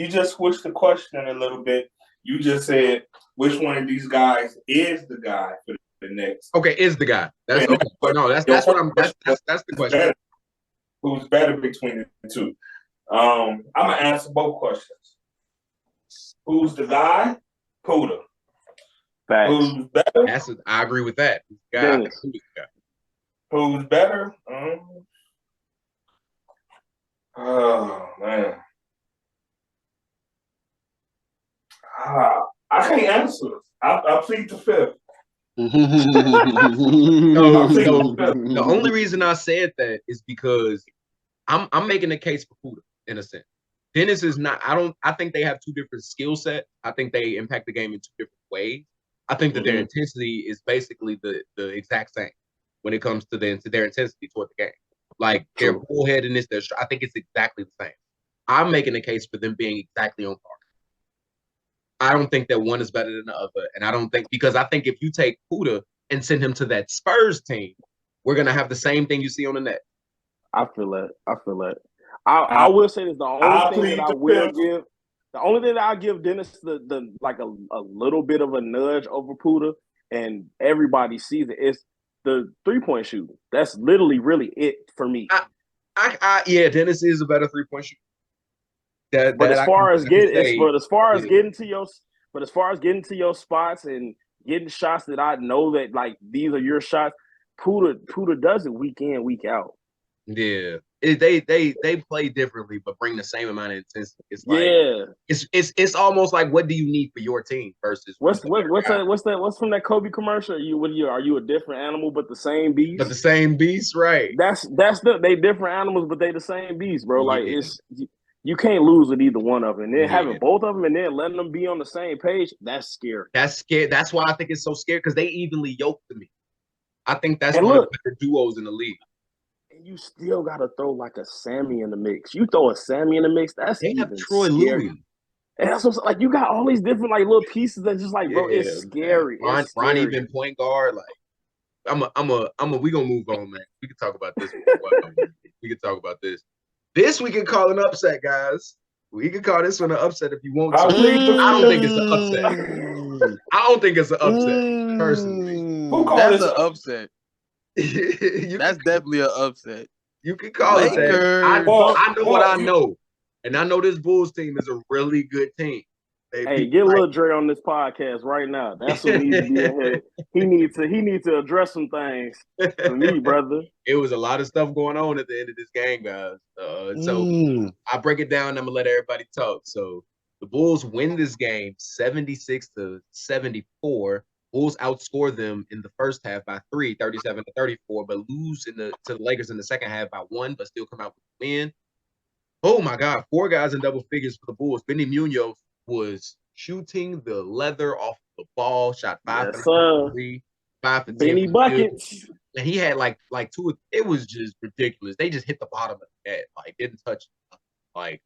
just switched the question a little bit. You just said which one of these guys is the guy for the Nets. Okay, is the guy. That's okay. No, that's the question. Better. Who's better between the two? I'm gonna answer both questions. Who's the guy? Puda. Facts. Who's better? I agree with that. Who's better? Oh man. I can't answer. I plead the fifth. The only reason I said that is because I'm making a case for Puda in a sense. Dennis is not. I think they have two different skill sets. I think they impact the game in two different ways. I think that their intensity is basically the exact same when it comes to their intensity toward the game. Like their bullheadedness, I think it's exactly the same. I'm making a case for them being exactly on par. I don't think that one is better than the other. And I think if you take Puda and send him to that Spurs team, we're going to have the same thing you see on the net. I feel that. I will say this, the only thing that I'll give Dennis the like a little bit of a nudge over Puda, and everybody sees it, is the 3-point shooting. That's literally really it for me. Yeah, Dennis is a better 3-point shooter. As far as getting to your spots and getting shots that I know that like these are your shots, Puda does it week in, week out. Yeah, they play differently, but bring the same amount of intensity. It's like it's almost like, what do you need for your team versus what's from that Kobe commercial? Are you a different animal but the same beast? But the same beast, right? They different animals, but they the same beast, bro. Like you can't lose with either one of them. And then having both of them and then letting them be on the same page, that's scary. That's scary. That's why I think it's so scary, because they evenly yoked to me. I think that's one of the better duos in the league. And you still got to throw like a Sammy in the mix. You throw a Sammy in the mix, that's they even have Troy scary. Louis. And that's what, like, you got all these different like little pieces that just like, bro, it's scary. Ronnie been point guard. Like, we gonna move on, man. We can talk about this. We can talk about this. This we can call an upset, guys. We can call this one an upset if you want to. I don't think it's an upset. I don't think it's an upset, personally. That's an upset. That's definitely an upset. You can call it that. I know what I know. And I know this Bulls team is a really good team. Hey, get Lil Dre on this podcast right now. That's who needs to be in here. He needs to address some things for me, brother. It was a lot of stuff going on at the end of this game, guys. So I break it down. I'm gonna let everybody talk. So the Bulls win this game 76-74. Bulls outscore them in the first half by 3, 37-34, but lose to the Lakers in the second half by 1, but still come out with a win. Oh my God, 4 guys in double figures for the Bulls. Benny Munoz was shooting the leather off the ball, shot 5 for 3, 5 for 10. Benny buckets. And he had like 2. It was just ridiculous. They just hit the bottom of the net, like didn't touch it. Like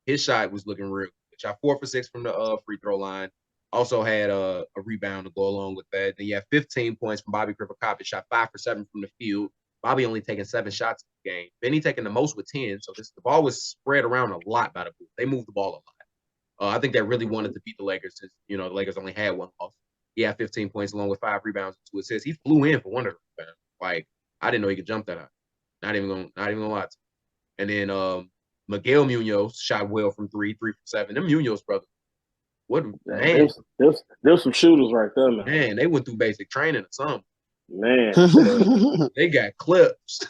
his shot was looking real. Shot 4 for 6 from the free throw line. Also had a rebound to go along with that. Then you have 15 points from Bobby Krivokapic. Shot 5 for 7 from the field. Bobby only taking 7 shots in the game. Benny taking the most with 10. So the ball was spread around a lot by the Bulls. They moved the ball a lot. I think they really wanted to beat the Lakers since, the Lakers only had 1 loss. He had 15 points along with 5 rebounds and 2 assists. He flew in for one of them. Like, I didn't know he could jump that high. Not even gonna lie to you. And then Miguel Munoz shot well from 3 for 7. Them Munoz brothers. What man? There's some shooters right there, man. Man, they went through basic training or something. Man, they got clips.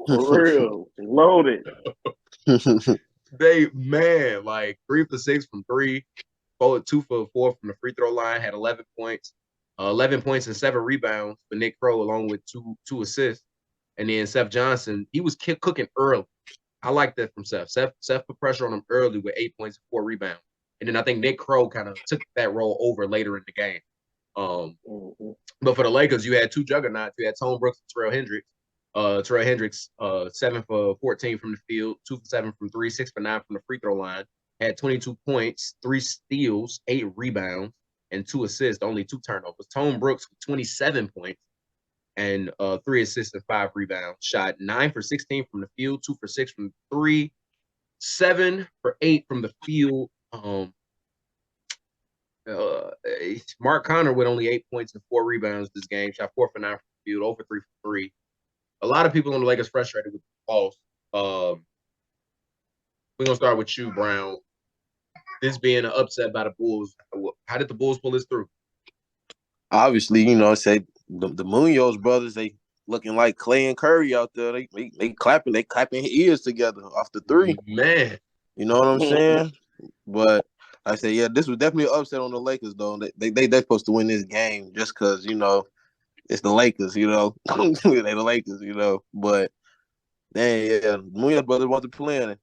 For real, loaded. They like 3 for 6 from 3, 2 for 4 from the free throw line. Had 11 points, 11 points and 7 rebounds for Nick Crow, along with two assists. And then Seth Johnson, he was cooking early. I like that from Seth. Seth put pressure on him early with 8 points and 4 rebounds. And then I think Nick Crow kind of took that role over later in the game. But for the Lakers, you had 2 juggernauts. You had Tone Brooks and Terrell Hendricks. Terrell Hendricks, 7 for 14 from the field, 2 for 7 from 3, 6 for 9 from the free throw line. Had 22 points, 3 steals, 8 rebounds, and 2 assists, only 2 turnovers. Tone Brooks with 27 points and 3 assists and 5 rebounds. Shot 9 for 16 from the field, 2 for 6 from 3, 7 for 8 from the field. Mark Connor with only 8 points and 4 rebounds this game. Shot 4 for 9 from the field, over 3 for 3. A lot of people on the Lakers frustrated with the loss. We're going to start with you, Brown. This being an upset by the Bulls, how did the Bulls pull this through? Obviously, say the Munoz brothers, they looking like Clay and Curry out there. They clapping ears together off the 3. Man. You know what I'm saying? But I say, yeah, this was definitely an upset on the Lakers, though. They're supposed to win this game just because, it's the Lakers, They're the Lakers, But, yeah, Munoz brothers want to play in it.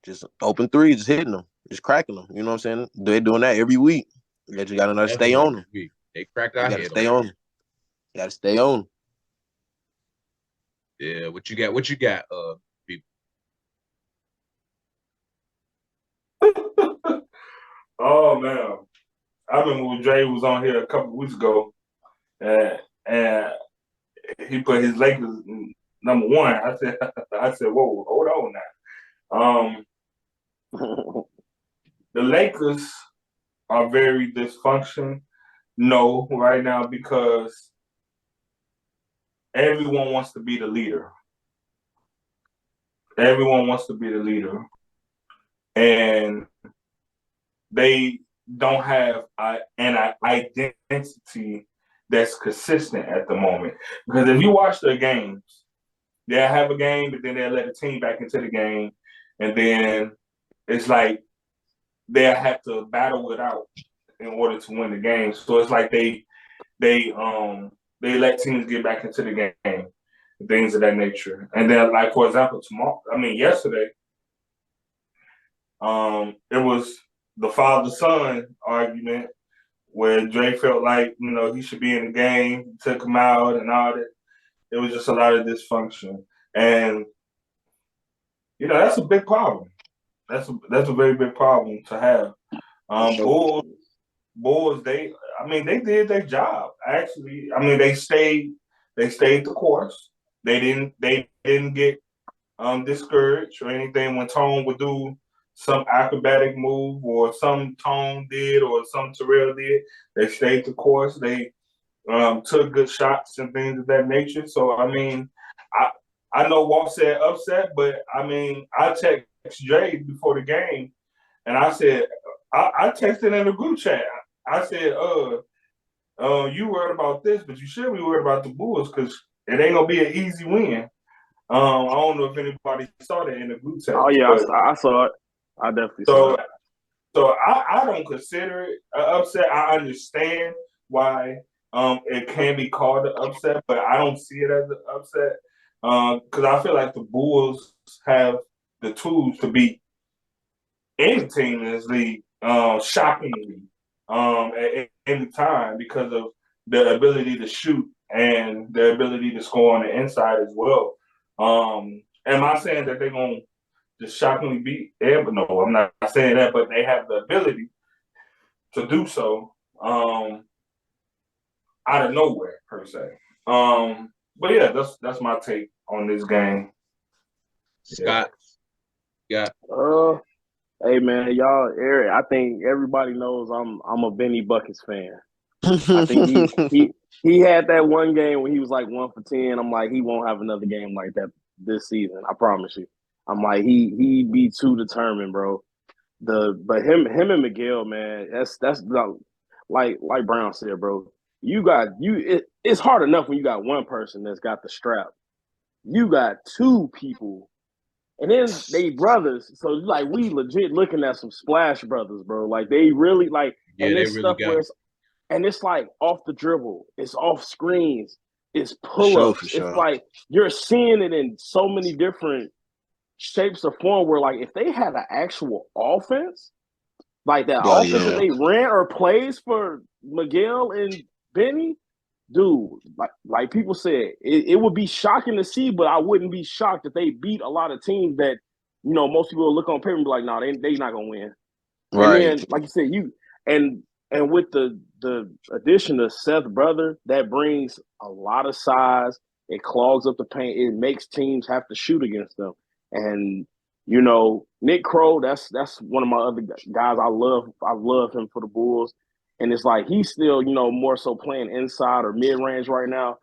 Just open 3, just hitting them, just cracking them. You know what I'm saying? They're doing that every week. You just got to stay on them. They cracked our head. Stay on them. You got to stay on them. Yeah, what you got, people? Oh, man. I remember when Jay was on here a couple weeks ago, and he put his Lakers number 1. I said, whoa, hold on now. The Lakers are very dysfunctional right now because everyone wants to be the leader. Everyone wants to be the leader. And they don't have an identity that's consistent at the moment. Because if you watch their games, they'll have a game, but then they'll let the team back into the game. And then it's like they'll have to battle it out in order to win the game. So it's like they let teams get back into the game, things of that nature. And then, like, for example, yesterday, it was the father-son argument where Dre felt like, he should be in the game, took him out and all that. It was just a lot of dysfunction. And, that's a big problem. That's a very big problem to have. Bulls, they did their job. Actually, they stayed the course. They didn't get discouraged or anything when Tone would do some acrobatic move or some Tone did or some Terrell did. They stayed the course. They took good shots and things of that nature. So I know Walt said upset, but I Jay before the game, and I said, I texted in the group chat. I said, you worried about this, but you should be worried about the Bulls because it ain't gonna be an easy win. I don't know if anybody saw that in the group chat. Oh yeah, I saw it. I definitely saw it. So I don't consider it an upset. I understand why it can be called an upset, but I don't see it as an upset because I feel like the Bulls have the tools to beat any team in this league, shockingly, at any time because of their ability to shoot and their ability to score on the inside as well. Am I saying that they're going to just shockingly beat everybody? No, I'm not saying that, but they have the ability to do so out of nowhere, per se. But yeah, that's my take on this game. Scott, yeah. Hey man, y'all, Eric. I think everybody knows I'm a Benny Buckets fan. I think he had that one game when he was like 1 for 10. I'm like, he won't have another game like that this season. I promise you. I'm like, he be too determined, bro. But him and Miguel, man, that's like Brown said, bro. It's hard enough when you got one person that's got the strap. You got two people. And then they brothers, so like we legit looking at some Splash Brothers, bro. Like they really like, Yeah, and they this really stuff got and it's like off the dribble, it's off screens, it's For sure, pull-ups. for It's sure. like you're seeing it in so many different shapes or form. Where like if they had an actual offense, like that Oh, offense that yeah. they ran or plays for Miguel and Benny, dude, like people said, it would be shocking to see, but I wouldn't be shocked if they beat a lot of teams that, most people will look on paper and be like, no, they not gonna win. Right. And then, like you said, and with the addition of Seth Brother, that brings a lot of size. It clogs up the paint. It makes teams have to shoot against them. And Nick Crow, that's one of my other guys. I love him for the Bulls. And it's like he's still, more so playing inside or mid range right now.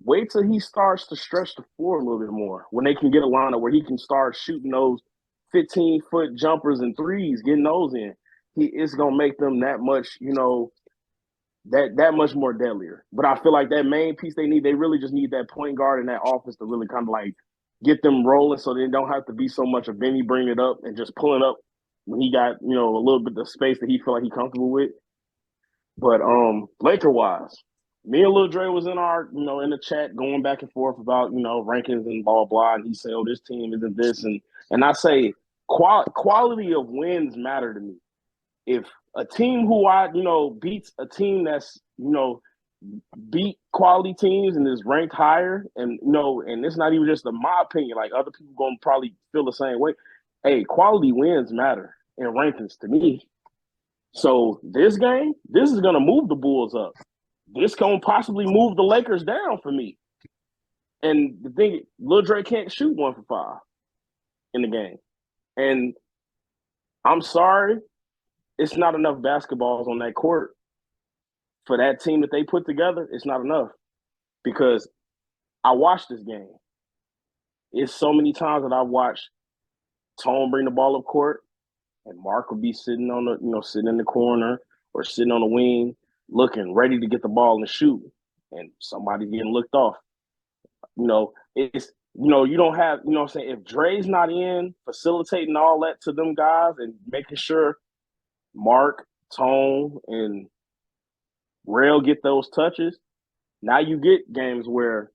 Wait till he starts to stretch the floor a little bit more when they can get a lineup where he can start shooting those 15-foot jumpers and threes, getting those in. It's gonna make them that much, that much more deadlier. But I feel like that main piece they really just need that point guard in that offense to really kind of like get them rolling, so they don't have to be so much of Benny bringing it up and just pulling up when he got a little bit of space that he feel like he's comfortable with. But Laker wise, me and Lil Dre was in our in the chat going back and forth about rankings and blah blah, and he said, "Oh, this team isn't this," and I say quality of wins matter to me. If a team who beats a team that's beat quality teams and is ranked higher, and and it's not even just in my opinion, like other people gonna probably feel the same way. Hey, quality wins matter in rankings to me. So this game, this is gonna move the Bulls up. This gonna possibly move the Lakers down for me. And the thing, Lil Dre can't shoot 1 for 5 in the game. And I'm sorry, it's not enough basketballs on that court for that team that they put together. It's not enough because I watched this game. It's so many times that I watched Tone bring the ball up court, and Mark would be sitting on the sitting in the corner or sitting on the wing, looking ready to get the ball and shoot, and somebody's getting looked off. It's you don't have what I'm saying. If Dre's not in facilitating all that to them guys and making sure Mark, Tone, and Rail get those touches, now you get games where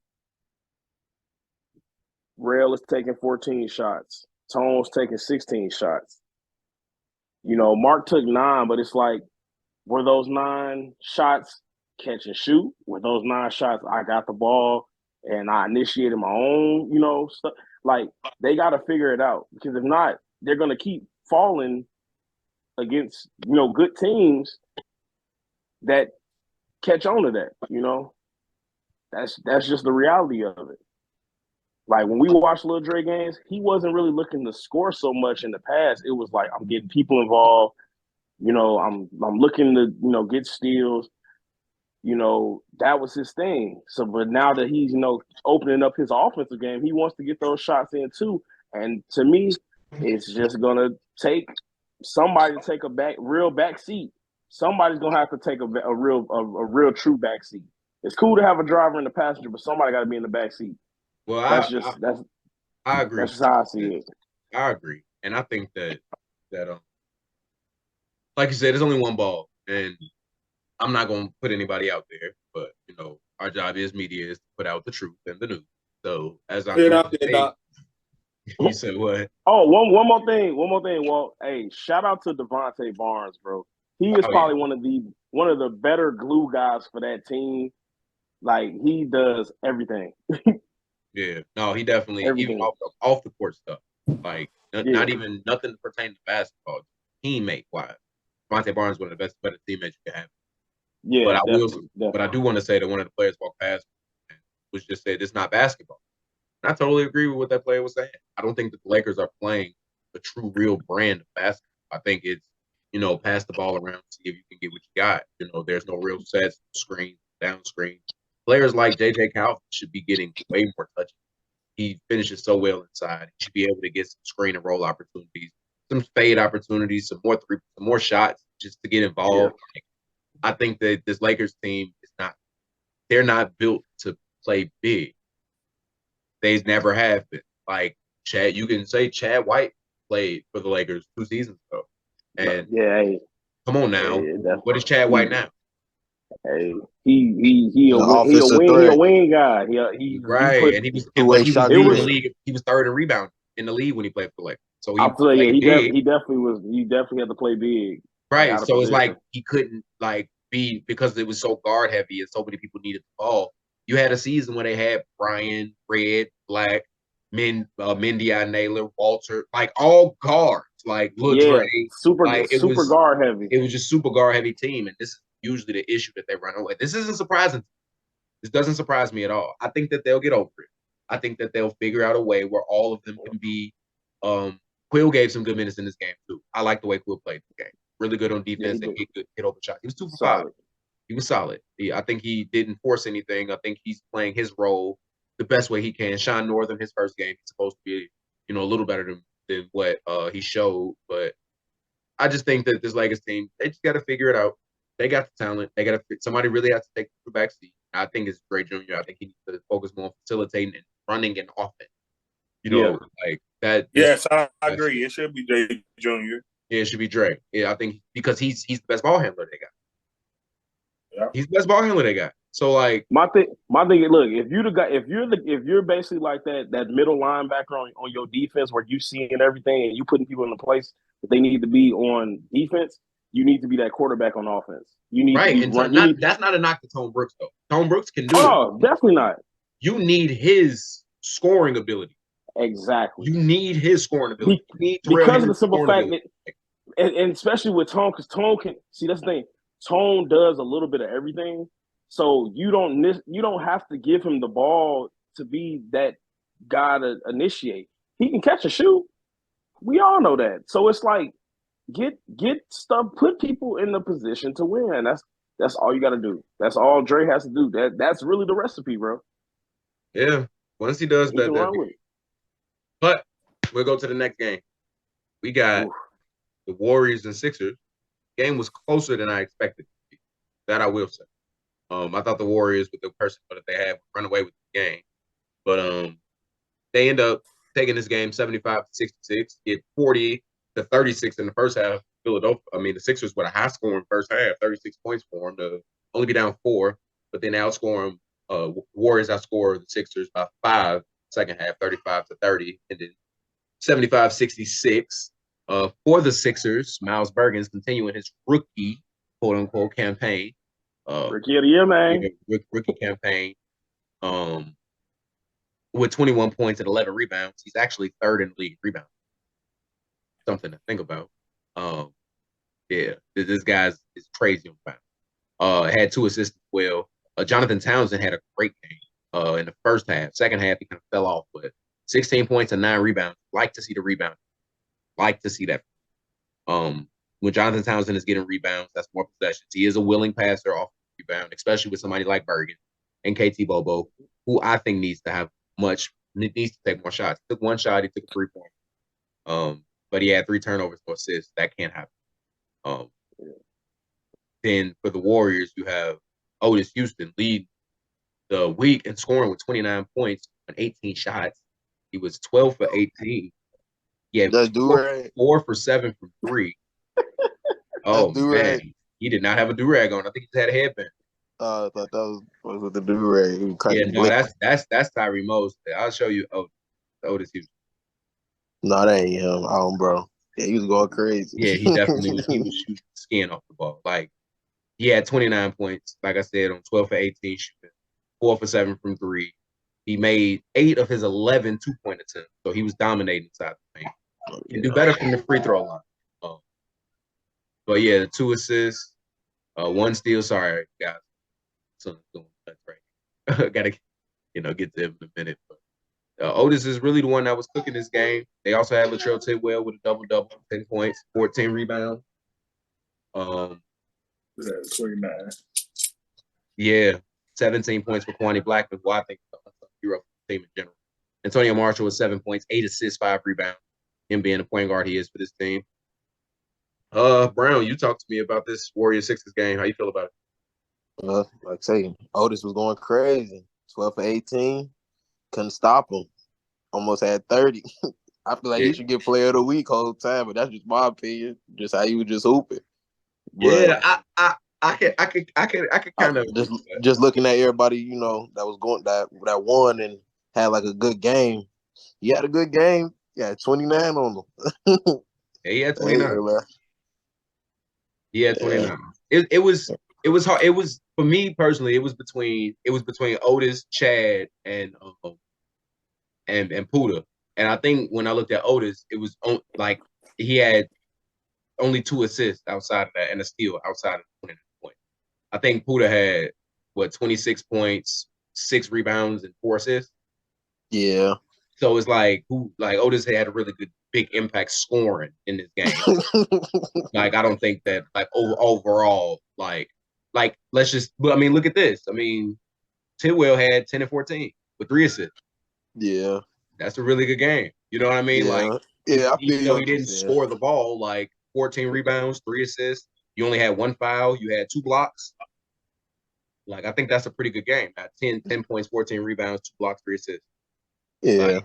Rail is taking 14 shots, Tone's taking 16 shots. Mark took 9, but it's like, were those 9 shots catch and shoot? Were those 9 shots I got the ball and I initiated my own, stuff? Like, they got to figure it out, because if not, they're going to keep falling against, good teams that catch on to that, That's just the reality of it. Like, when we watched Lil Dre games, he wasn't really looking to score so much in the past. It was like, I'm getting people involved. I'm looking to, get steals. That was his thing. So, but now that he's, opening up his offensive game, he wants to get those shots in too. And to me, It's just gonna take somebody to take a real back seat. Somebody's gonna have to take a real true back seat. It's cool to have a driver in the passenger, but somebody got to be in the back seat. Well, I agree that's with just how I see you. it. I agree, and I think that like you said, there's only one ball, and I'm not going to put anybody out there, but our job as media is to put out the truth and the news. So as I say, you said what? Oh, one more thing. Well, hey, shout out to Devontae Barnes, bro. He is probably one of the better glue guys for that team. Like he does everything. Yeah, no, he definitely Everything. even off the court stuff, like not even nothing pertaining to basketball. Teammate wise, Devontae Barnes is one of the better teammates you can have. Yeah, but definitely. But I do want to say that one of the players walked past me and was just said it's not basketball. And I totally agree with what that player was saying. I don't think that the Lakers are playing a true, real brand of basketball. I think it's pass the ball around, see if you can get what you got. There's no real sets, screens, down screens. Players like JJ Calvin should be getting way more touches. He finishes so well inside. He should be able to get some screen and roll opportunities, some fade opportunities, some more shots just to get involved. Yeah. I think that this Lakers team they're not built to play big. They never have been. Like Chad, you can say Chad White played for the Lakers 2 seasons ago. And come on now. What is Chad White now? Hey, he a wing guy. He right. And he was leading the league. He was third in rebound in the league when he played for the Lakers. So he definitely had to play big. Right. So it's like he couldn't be because it was so guard heavy and so many people needed the ball. You had a season where they had Brian, Red, Black, Mendy, Naylor, Walter, like all guards, like Dre. Super guard heavy. It was just super guard heavy team, and this is usually the issue that they run away. This isn't surprising. This doesn't surprise me at all. I think that they'll get over it. I think that they'll figure out a way where all of them can be. Quill gave some good minutes in this game too. I like the way Quill played the game. Really good on defense and hit over shots. He was 2 for 5. He was solid. I think he didn't force anything. I think he's playing his role the best way he can. Sean Northern, his first game, he's supposed to be, a little better than what he showed. But I just think that this Lakers team, they just got to figure it out. They got the talent. They got to. Somebody really has to take the back seat. I think it's Dre Jr. I think he needs to focus more on facilitating and running and offense. Like that. Yes, I agree. It should be Dre Jr. Yeah, it should be Dre. Yeah, I think because he's the best ball handler they got. Yeah. He's the best ball handler they got. So like my thing. Look, if you're basically like that middle linebacker on your defense where you seeing everything and you putting people in the place that they need to be on defense, you need to be that quarterback on offense. You need to be that's not a knock to Tone Brooks though. Tone Brooks can do it. Oh, definitely not. You need his scoring ability. Exactly. You need his scoring ability. Because of the simple fact that, and especially with Tone, because Tone can see that's the thing. Tone does a little bit of everything, so you don't have to give him the ball to be that guy to initiate. He can catch a shoot. We all know that. So it's like get stuff, put people in the position to win. That's all you got to do. That's all Dre has to do. That's really the recipe, bro. Yeah. Once he does that. But we'll go to the next game. We got the Warriors and Sixers. Game was closer than I expected. That I will say. I thought the Warriors, with the person that they had, would run away with the game. But they end up taking this game 75-66, get 40-36 in the first half. Philadelphia, the Sixers with a high scoring first half, 36 points for them to only be down 4, but then they outscore them. Warriors outscore the Sixers by 5 second half, 35-30, and then 75-66 for the Sixers. Miles Bergens continuing his rookie, quote unquote, campaign. Rookie of the year, man. Rookie campaign. With 21 points and 11 rebounds, he's actually third in the league rebound. Something to think about. Yeah, this guy is crazy on rebound. Had 2 assists as well. Jonathan Townsend had a great game in the first half. Second half, he kind of fell off, but 16 points and 9 rebounds. Like to see the rebound. Like to see that. When Jonathan Townsend is getting rebounds, that's more possessions. He is a willing passer off rebound, especially with somebody like Bergen and KT Bobo, who I think needs to take more shots. He took 1 shot, he took a 3-point. But he had 3 turnovers for assists. That can't happen. Then for the Warriors, you have Otis Houston lead the week in scoring with 29 points on 18 shots. He was 12 for 18. Yeah, That's do-rag. 4 for 7 from 3. Oh man, he did not have a do-rag on. I think he had a headband. I thought that was with the do-rag. Yeah, no, that's Tyree Mose. I'll show you Otis Houston. No, that ain't him. Bro. Yeah, he was going crazy. Yeah, he definitely was. He was shooting skin off the ball. Like, he had 29 points, like I said, on 12 for 18 shooting, 4 for 7 from 3. He made 8 of his 11 two-point attempts, so he was dominating inside the paint. He can do better from the free throw line. But yeah, the 2 assists, 1 steal. Sorry, guys. Someone's doing nuts right. Gotta, get to him in a minute. But Otis is really the one that was cooking this game. They also had Latrell Tidwell with a double-double, 10 points, 14 rebounds. 29. Yeah, 17 points for Kwani Blackman, who I think is the hero for the team in general. Antonio Marshall with 7 points, 8 assists, 5 rebounds. Him being the point guard he is for this team. Brown, you talked to me about this Warriors Sixers game. How you feel about it? Like I say, Otis was going crazy. 12 for 18. Couldn't stop him. Almost had 30. I feel like he should get player of the week whole time, but that's just my opinion. Just how he was just hooping. But I could kind of just looking at everybody, that was going that won and had like a good game. He had a good game. Yeah, 29 on him. Yeah, he had 29. He had 29. Yeah. It was hard. It was, for me personally, it was between Otis, Chad, and Puda. And I think when I looked at Otis, it was like he had only 2 assists outside of that and a steal outside of 29 points. I think Puda had 26 points, 6 rebounds, and 4 assists. Yeah. So it's like Otis had a really good big impact scoring in this game. Like, I don't think that overall let's just, look at this. Tidwell had 10 and 14 with 3 assists. Yeah. That's a really good game. You know what I mean? Yeah. Even though he didn't score the ball, 14 rebounds, 3 assists. You only had 1 foul. You had 2 blocks. I think that's a pretty good game. 10 points, 14 rebounds, 2 blocks, 3 assists. Yeah.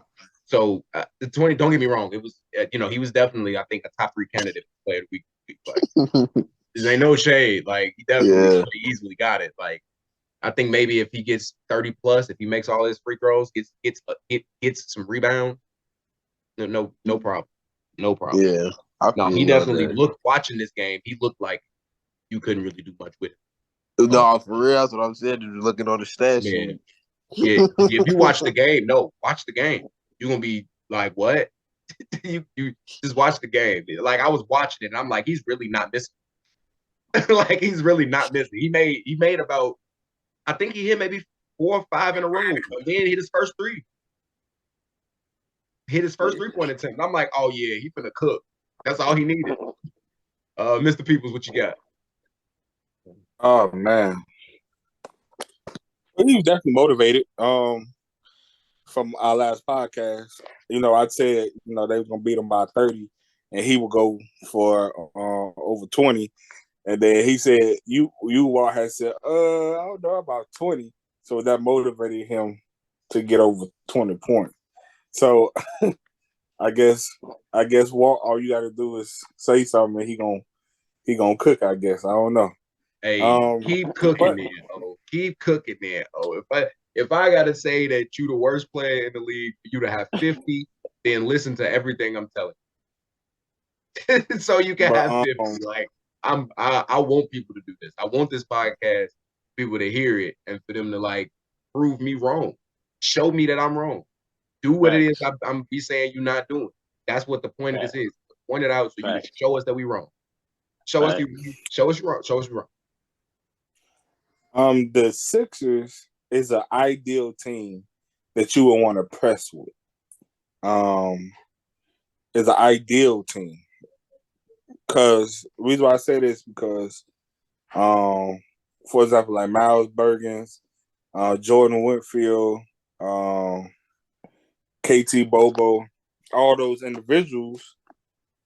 So the 20. Don't get me wrong. It was, he was definitely, I think, a top 3 candidate for player of the week. There ain't no shade. He definitely easily got it. I think maybe if he gets 30 plus, if he makes all his free throws, gets some rebound, no problem. No problem. Yeah. No, he definitely looked, watching this game, he looked like you couldn't really do much with him. No, for real, that's what I'm saying. Just looking on the stats. Man. Yeah. If you watch the game, watch the game. You're gonna be like, what? you just watch the game. I was watching it and I'm like, he's really not missing. He's really not missing. He made about, I think he hit maybe 4 or 5 in a row. And then hit his first 3. Hit his first 3-point attempt. And I'm like, oh yeah, he finna cook. That's all he needed. Mr. Peoples, what you got? Oh man, he was definitely motivated. From our last podcast, I said they was gonna beat him by 30, and he would go for over 20. And then he said, "You all had said, I don't know, about 20." So that motivated him to get over 20 points. So I guess Walt, all you got to do is say something, and he gonna cook. I guess I don't know. Hey, keep cooking there. Oh, keep cooking there. Oh, if I gotta say that you the worst player in the league for you to have 50, then listen to everything I'm telling you. So you can have 50. I want people to do this. I want this podcast, people to hear it, and for them to prove me wrong. Show me that I'm wrong. Do what it is I'm be saying you're not doing. That's what the point of this is. Point it out so you can show us that we wrong. Show us you're wrong. Show us you're wrong. The Sixers is an ideal team that you would want to press with. Is an ideal team. Because the reason why I say this because, for example, Miles Bergens, Jordan Whitfield, KT Bobo, all those individuals,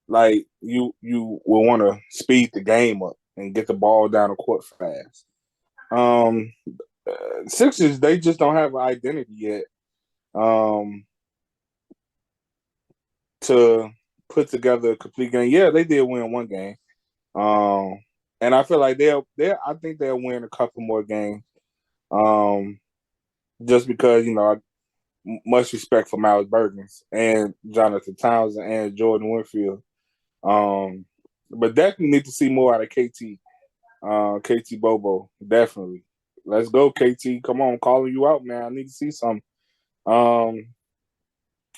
like you will want to speed the game up and get the ball down the court fast. Sixers, they just don't have an identity yet to put together a complete game. Yeah, they did win one game, and I feel like I think they'll win a couple more games. Just because much respect for Miles Bridges and Jonathan Townsend and Jordan Winfield. But definitely need to see more out of KT. KT Bobo, definitely. Let's go, KT. Come on, I'm calling you out, man. I need to see some.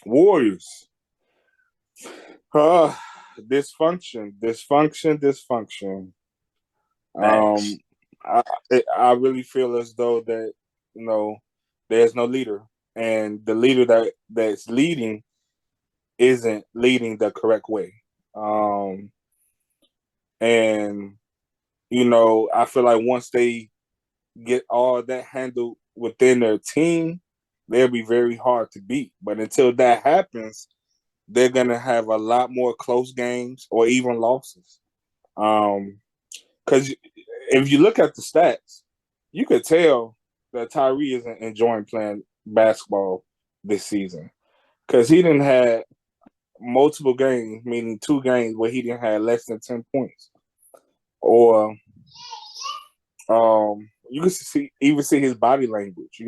Warriors. Dysfunction. I really feel as though that there's no leader, and the leader that's leading isn't leading the correct way. And I feel like once they get all that handled within their team, they'll be very hard to beat. But until that happens, they're gonna have a lot more close games or even losses. Because if you look at the stats, you could tell that Tyree isn't enjoying playing basketball this season, because he didn't have multiple games, meaning 2 games where he didn't have less than 10 points, or you can see his body language,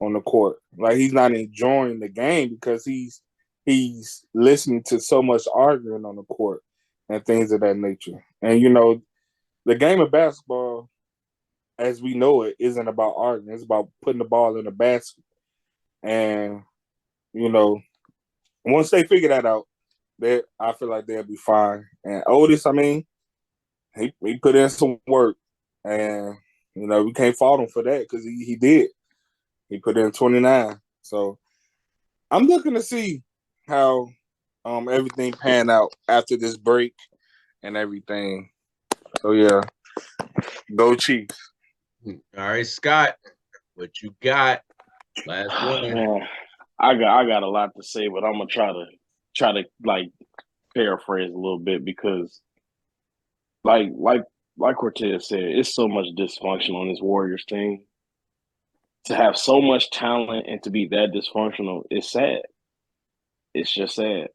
on the court. Like, he's not enjoying the game because he's listening to so much arguing on the court and things of that nature. And the game of basketball, as we know it, isn't about arguing. It's about putting the ball in the basket. And once they figure that out, I feel like they'll be fine. And Otis, he put in some work, and we can't fault him for that, because he did. He put in 29. So I'm looking to see how everything pan out after this break and everything. So yeah, go Chiefs. All right, Scott, what you got? Last one. Man, I got a lot to say, but I'm gonna try to like paraphrase a little bit, because like Cortez said, it's so much dysfunction on this Warriors team. To have so much talent and to be that dysfunctional is sad. It's just sad,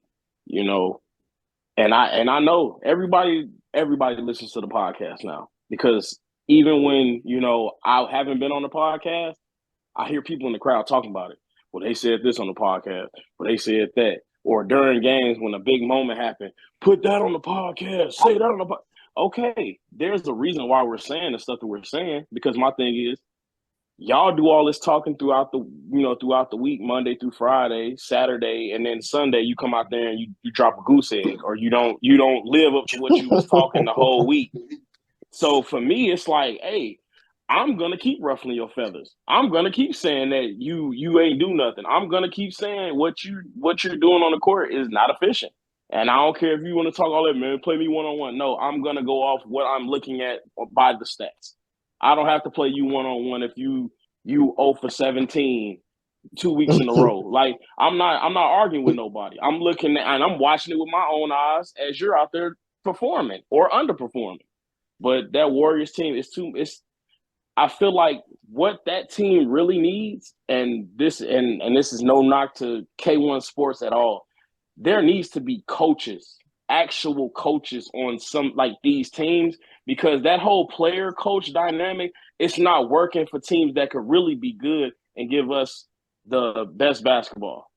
And I know everybody listens to the podcast now, because even when I haven't been on the podcast, I hear people in the crowd talking about it. Well, they said this on the podcast. Well, they said that. Or during games when a big moment happened, put that on the podcast. Say that on the podcast. Okay, there's a reason why we're saying the stuff that we're saying, because my thing is, y'all do all this talking throughout the week, Monday through Friday, Saturday, and then Sunday you come out there and you drop a goose egg, or you don't live up to what you was talking the whole week. So for me, it's like, hey, I'm gonna keep ruffling your feathers. I'm gonna keep saying that you ain't do nothing. I'm gonna keep saying what you're doing on the court is not efficient. And I don't care if you want to talk all that, man, play me one-on-one. No, I'm gonna go off what I'm looking at by the stats. I don't have to play you one-on-one if you 0 for 17 2 weeks in a row. Like, I'm not arguing with nobody. I'm looking at, and I'm watching it with my own eyes as you're out there performing or underperforming. But that Warriors team I feel like what that team really needs, and this is no knock to K1 Sports at all, there needs to be coaches, actual coaches on some like these teams, because that whole player coach dynamic, it's not working for teams that could really be good and give us the best basketball.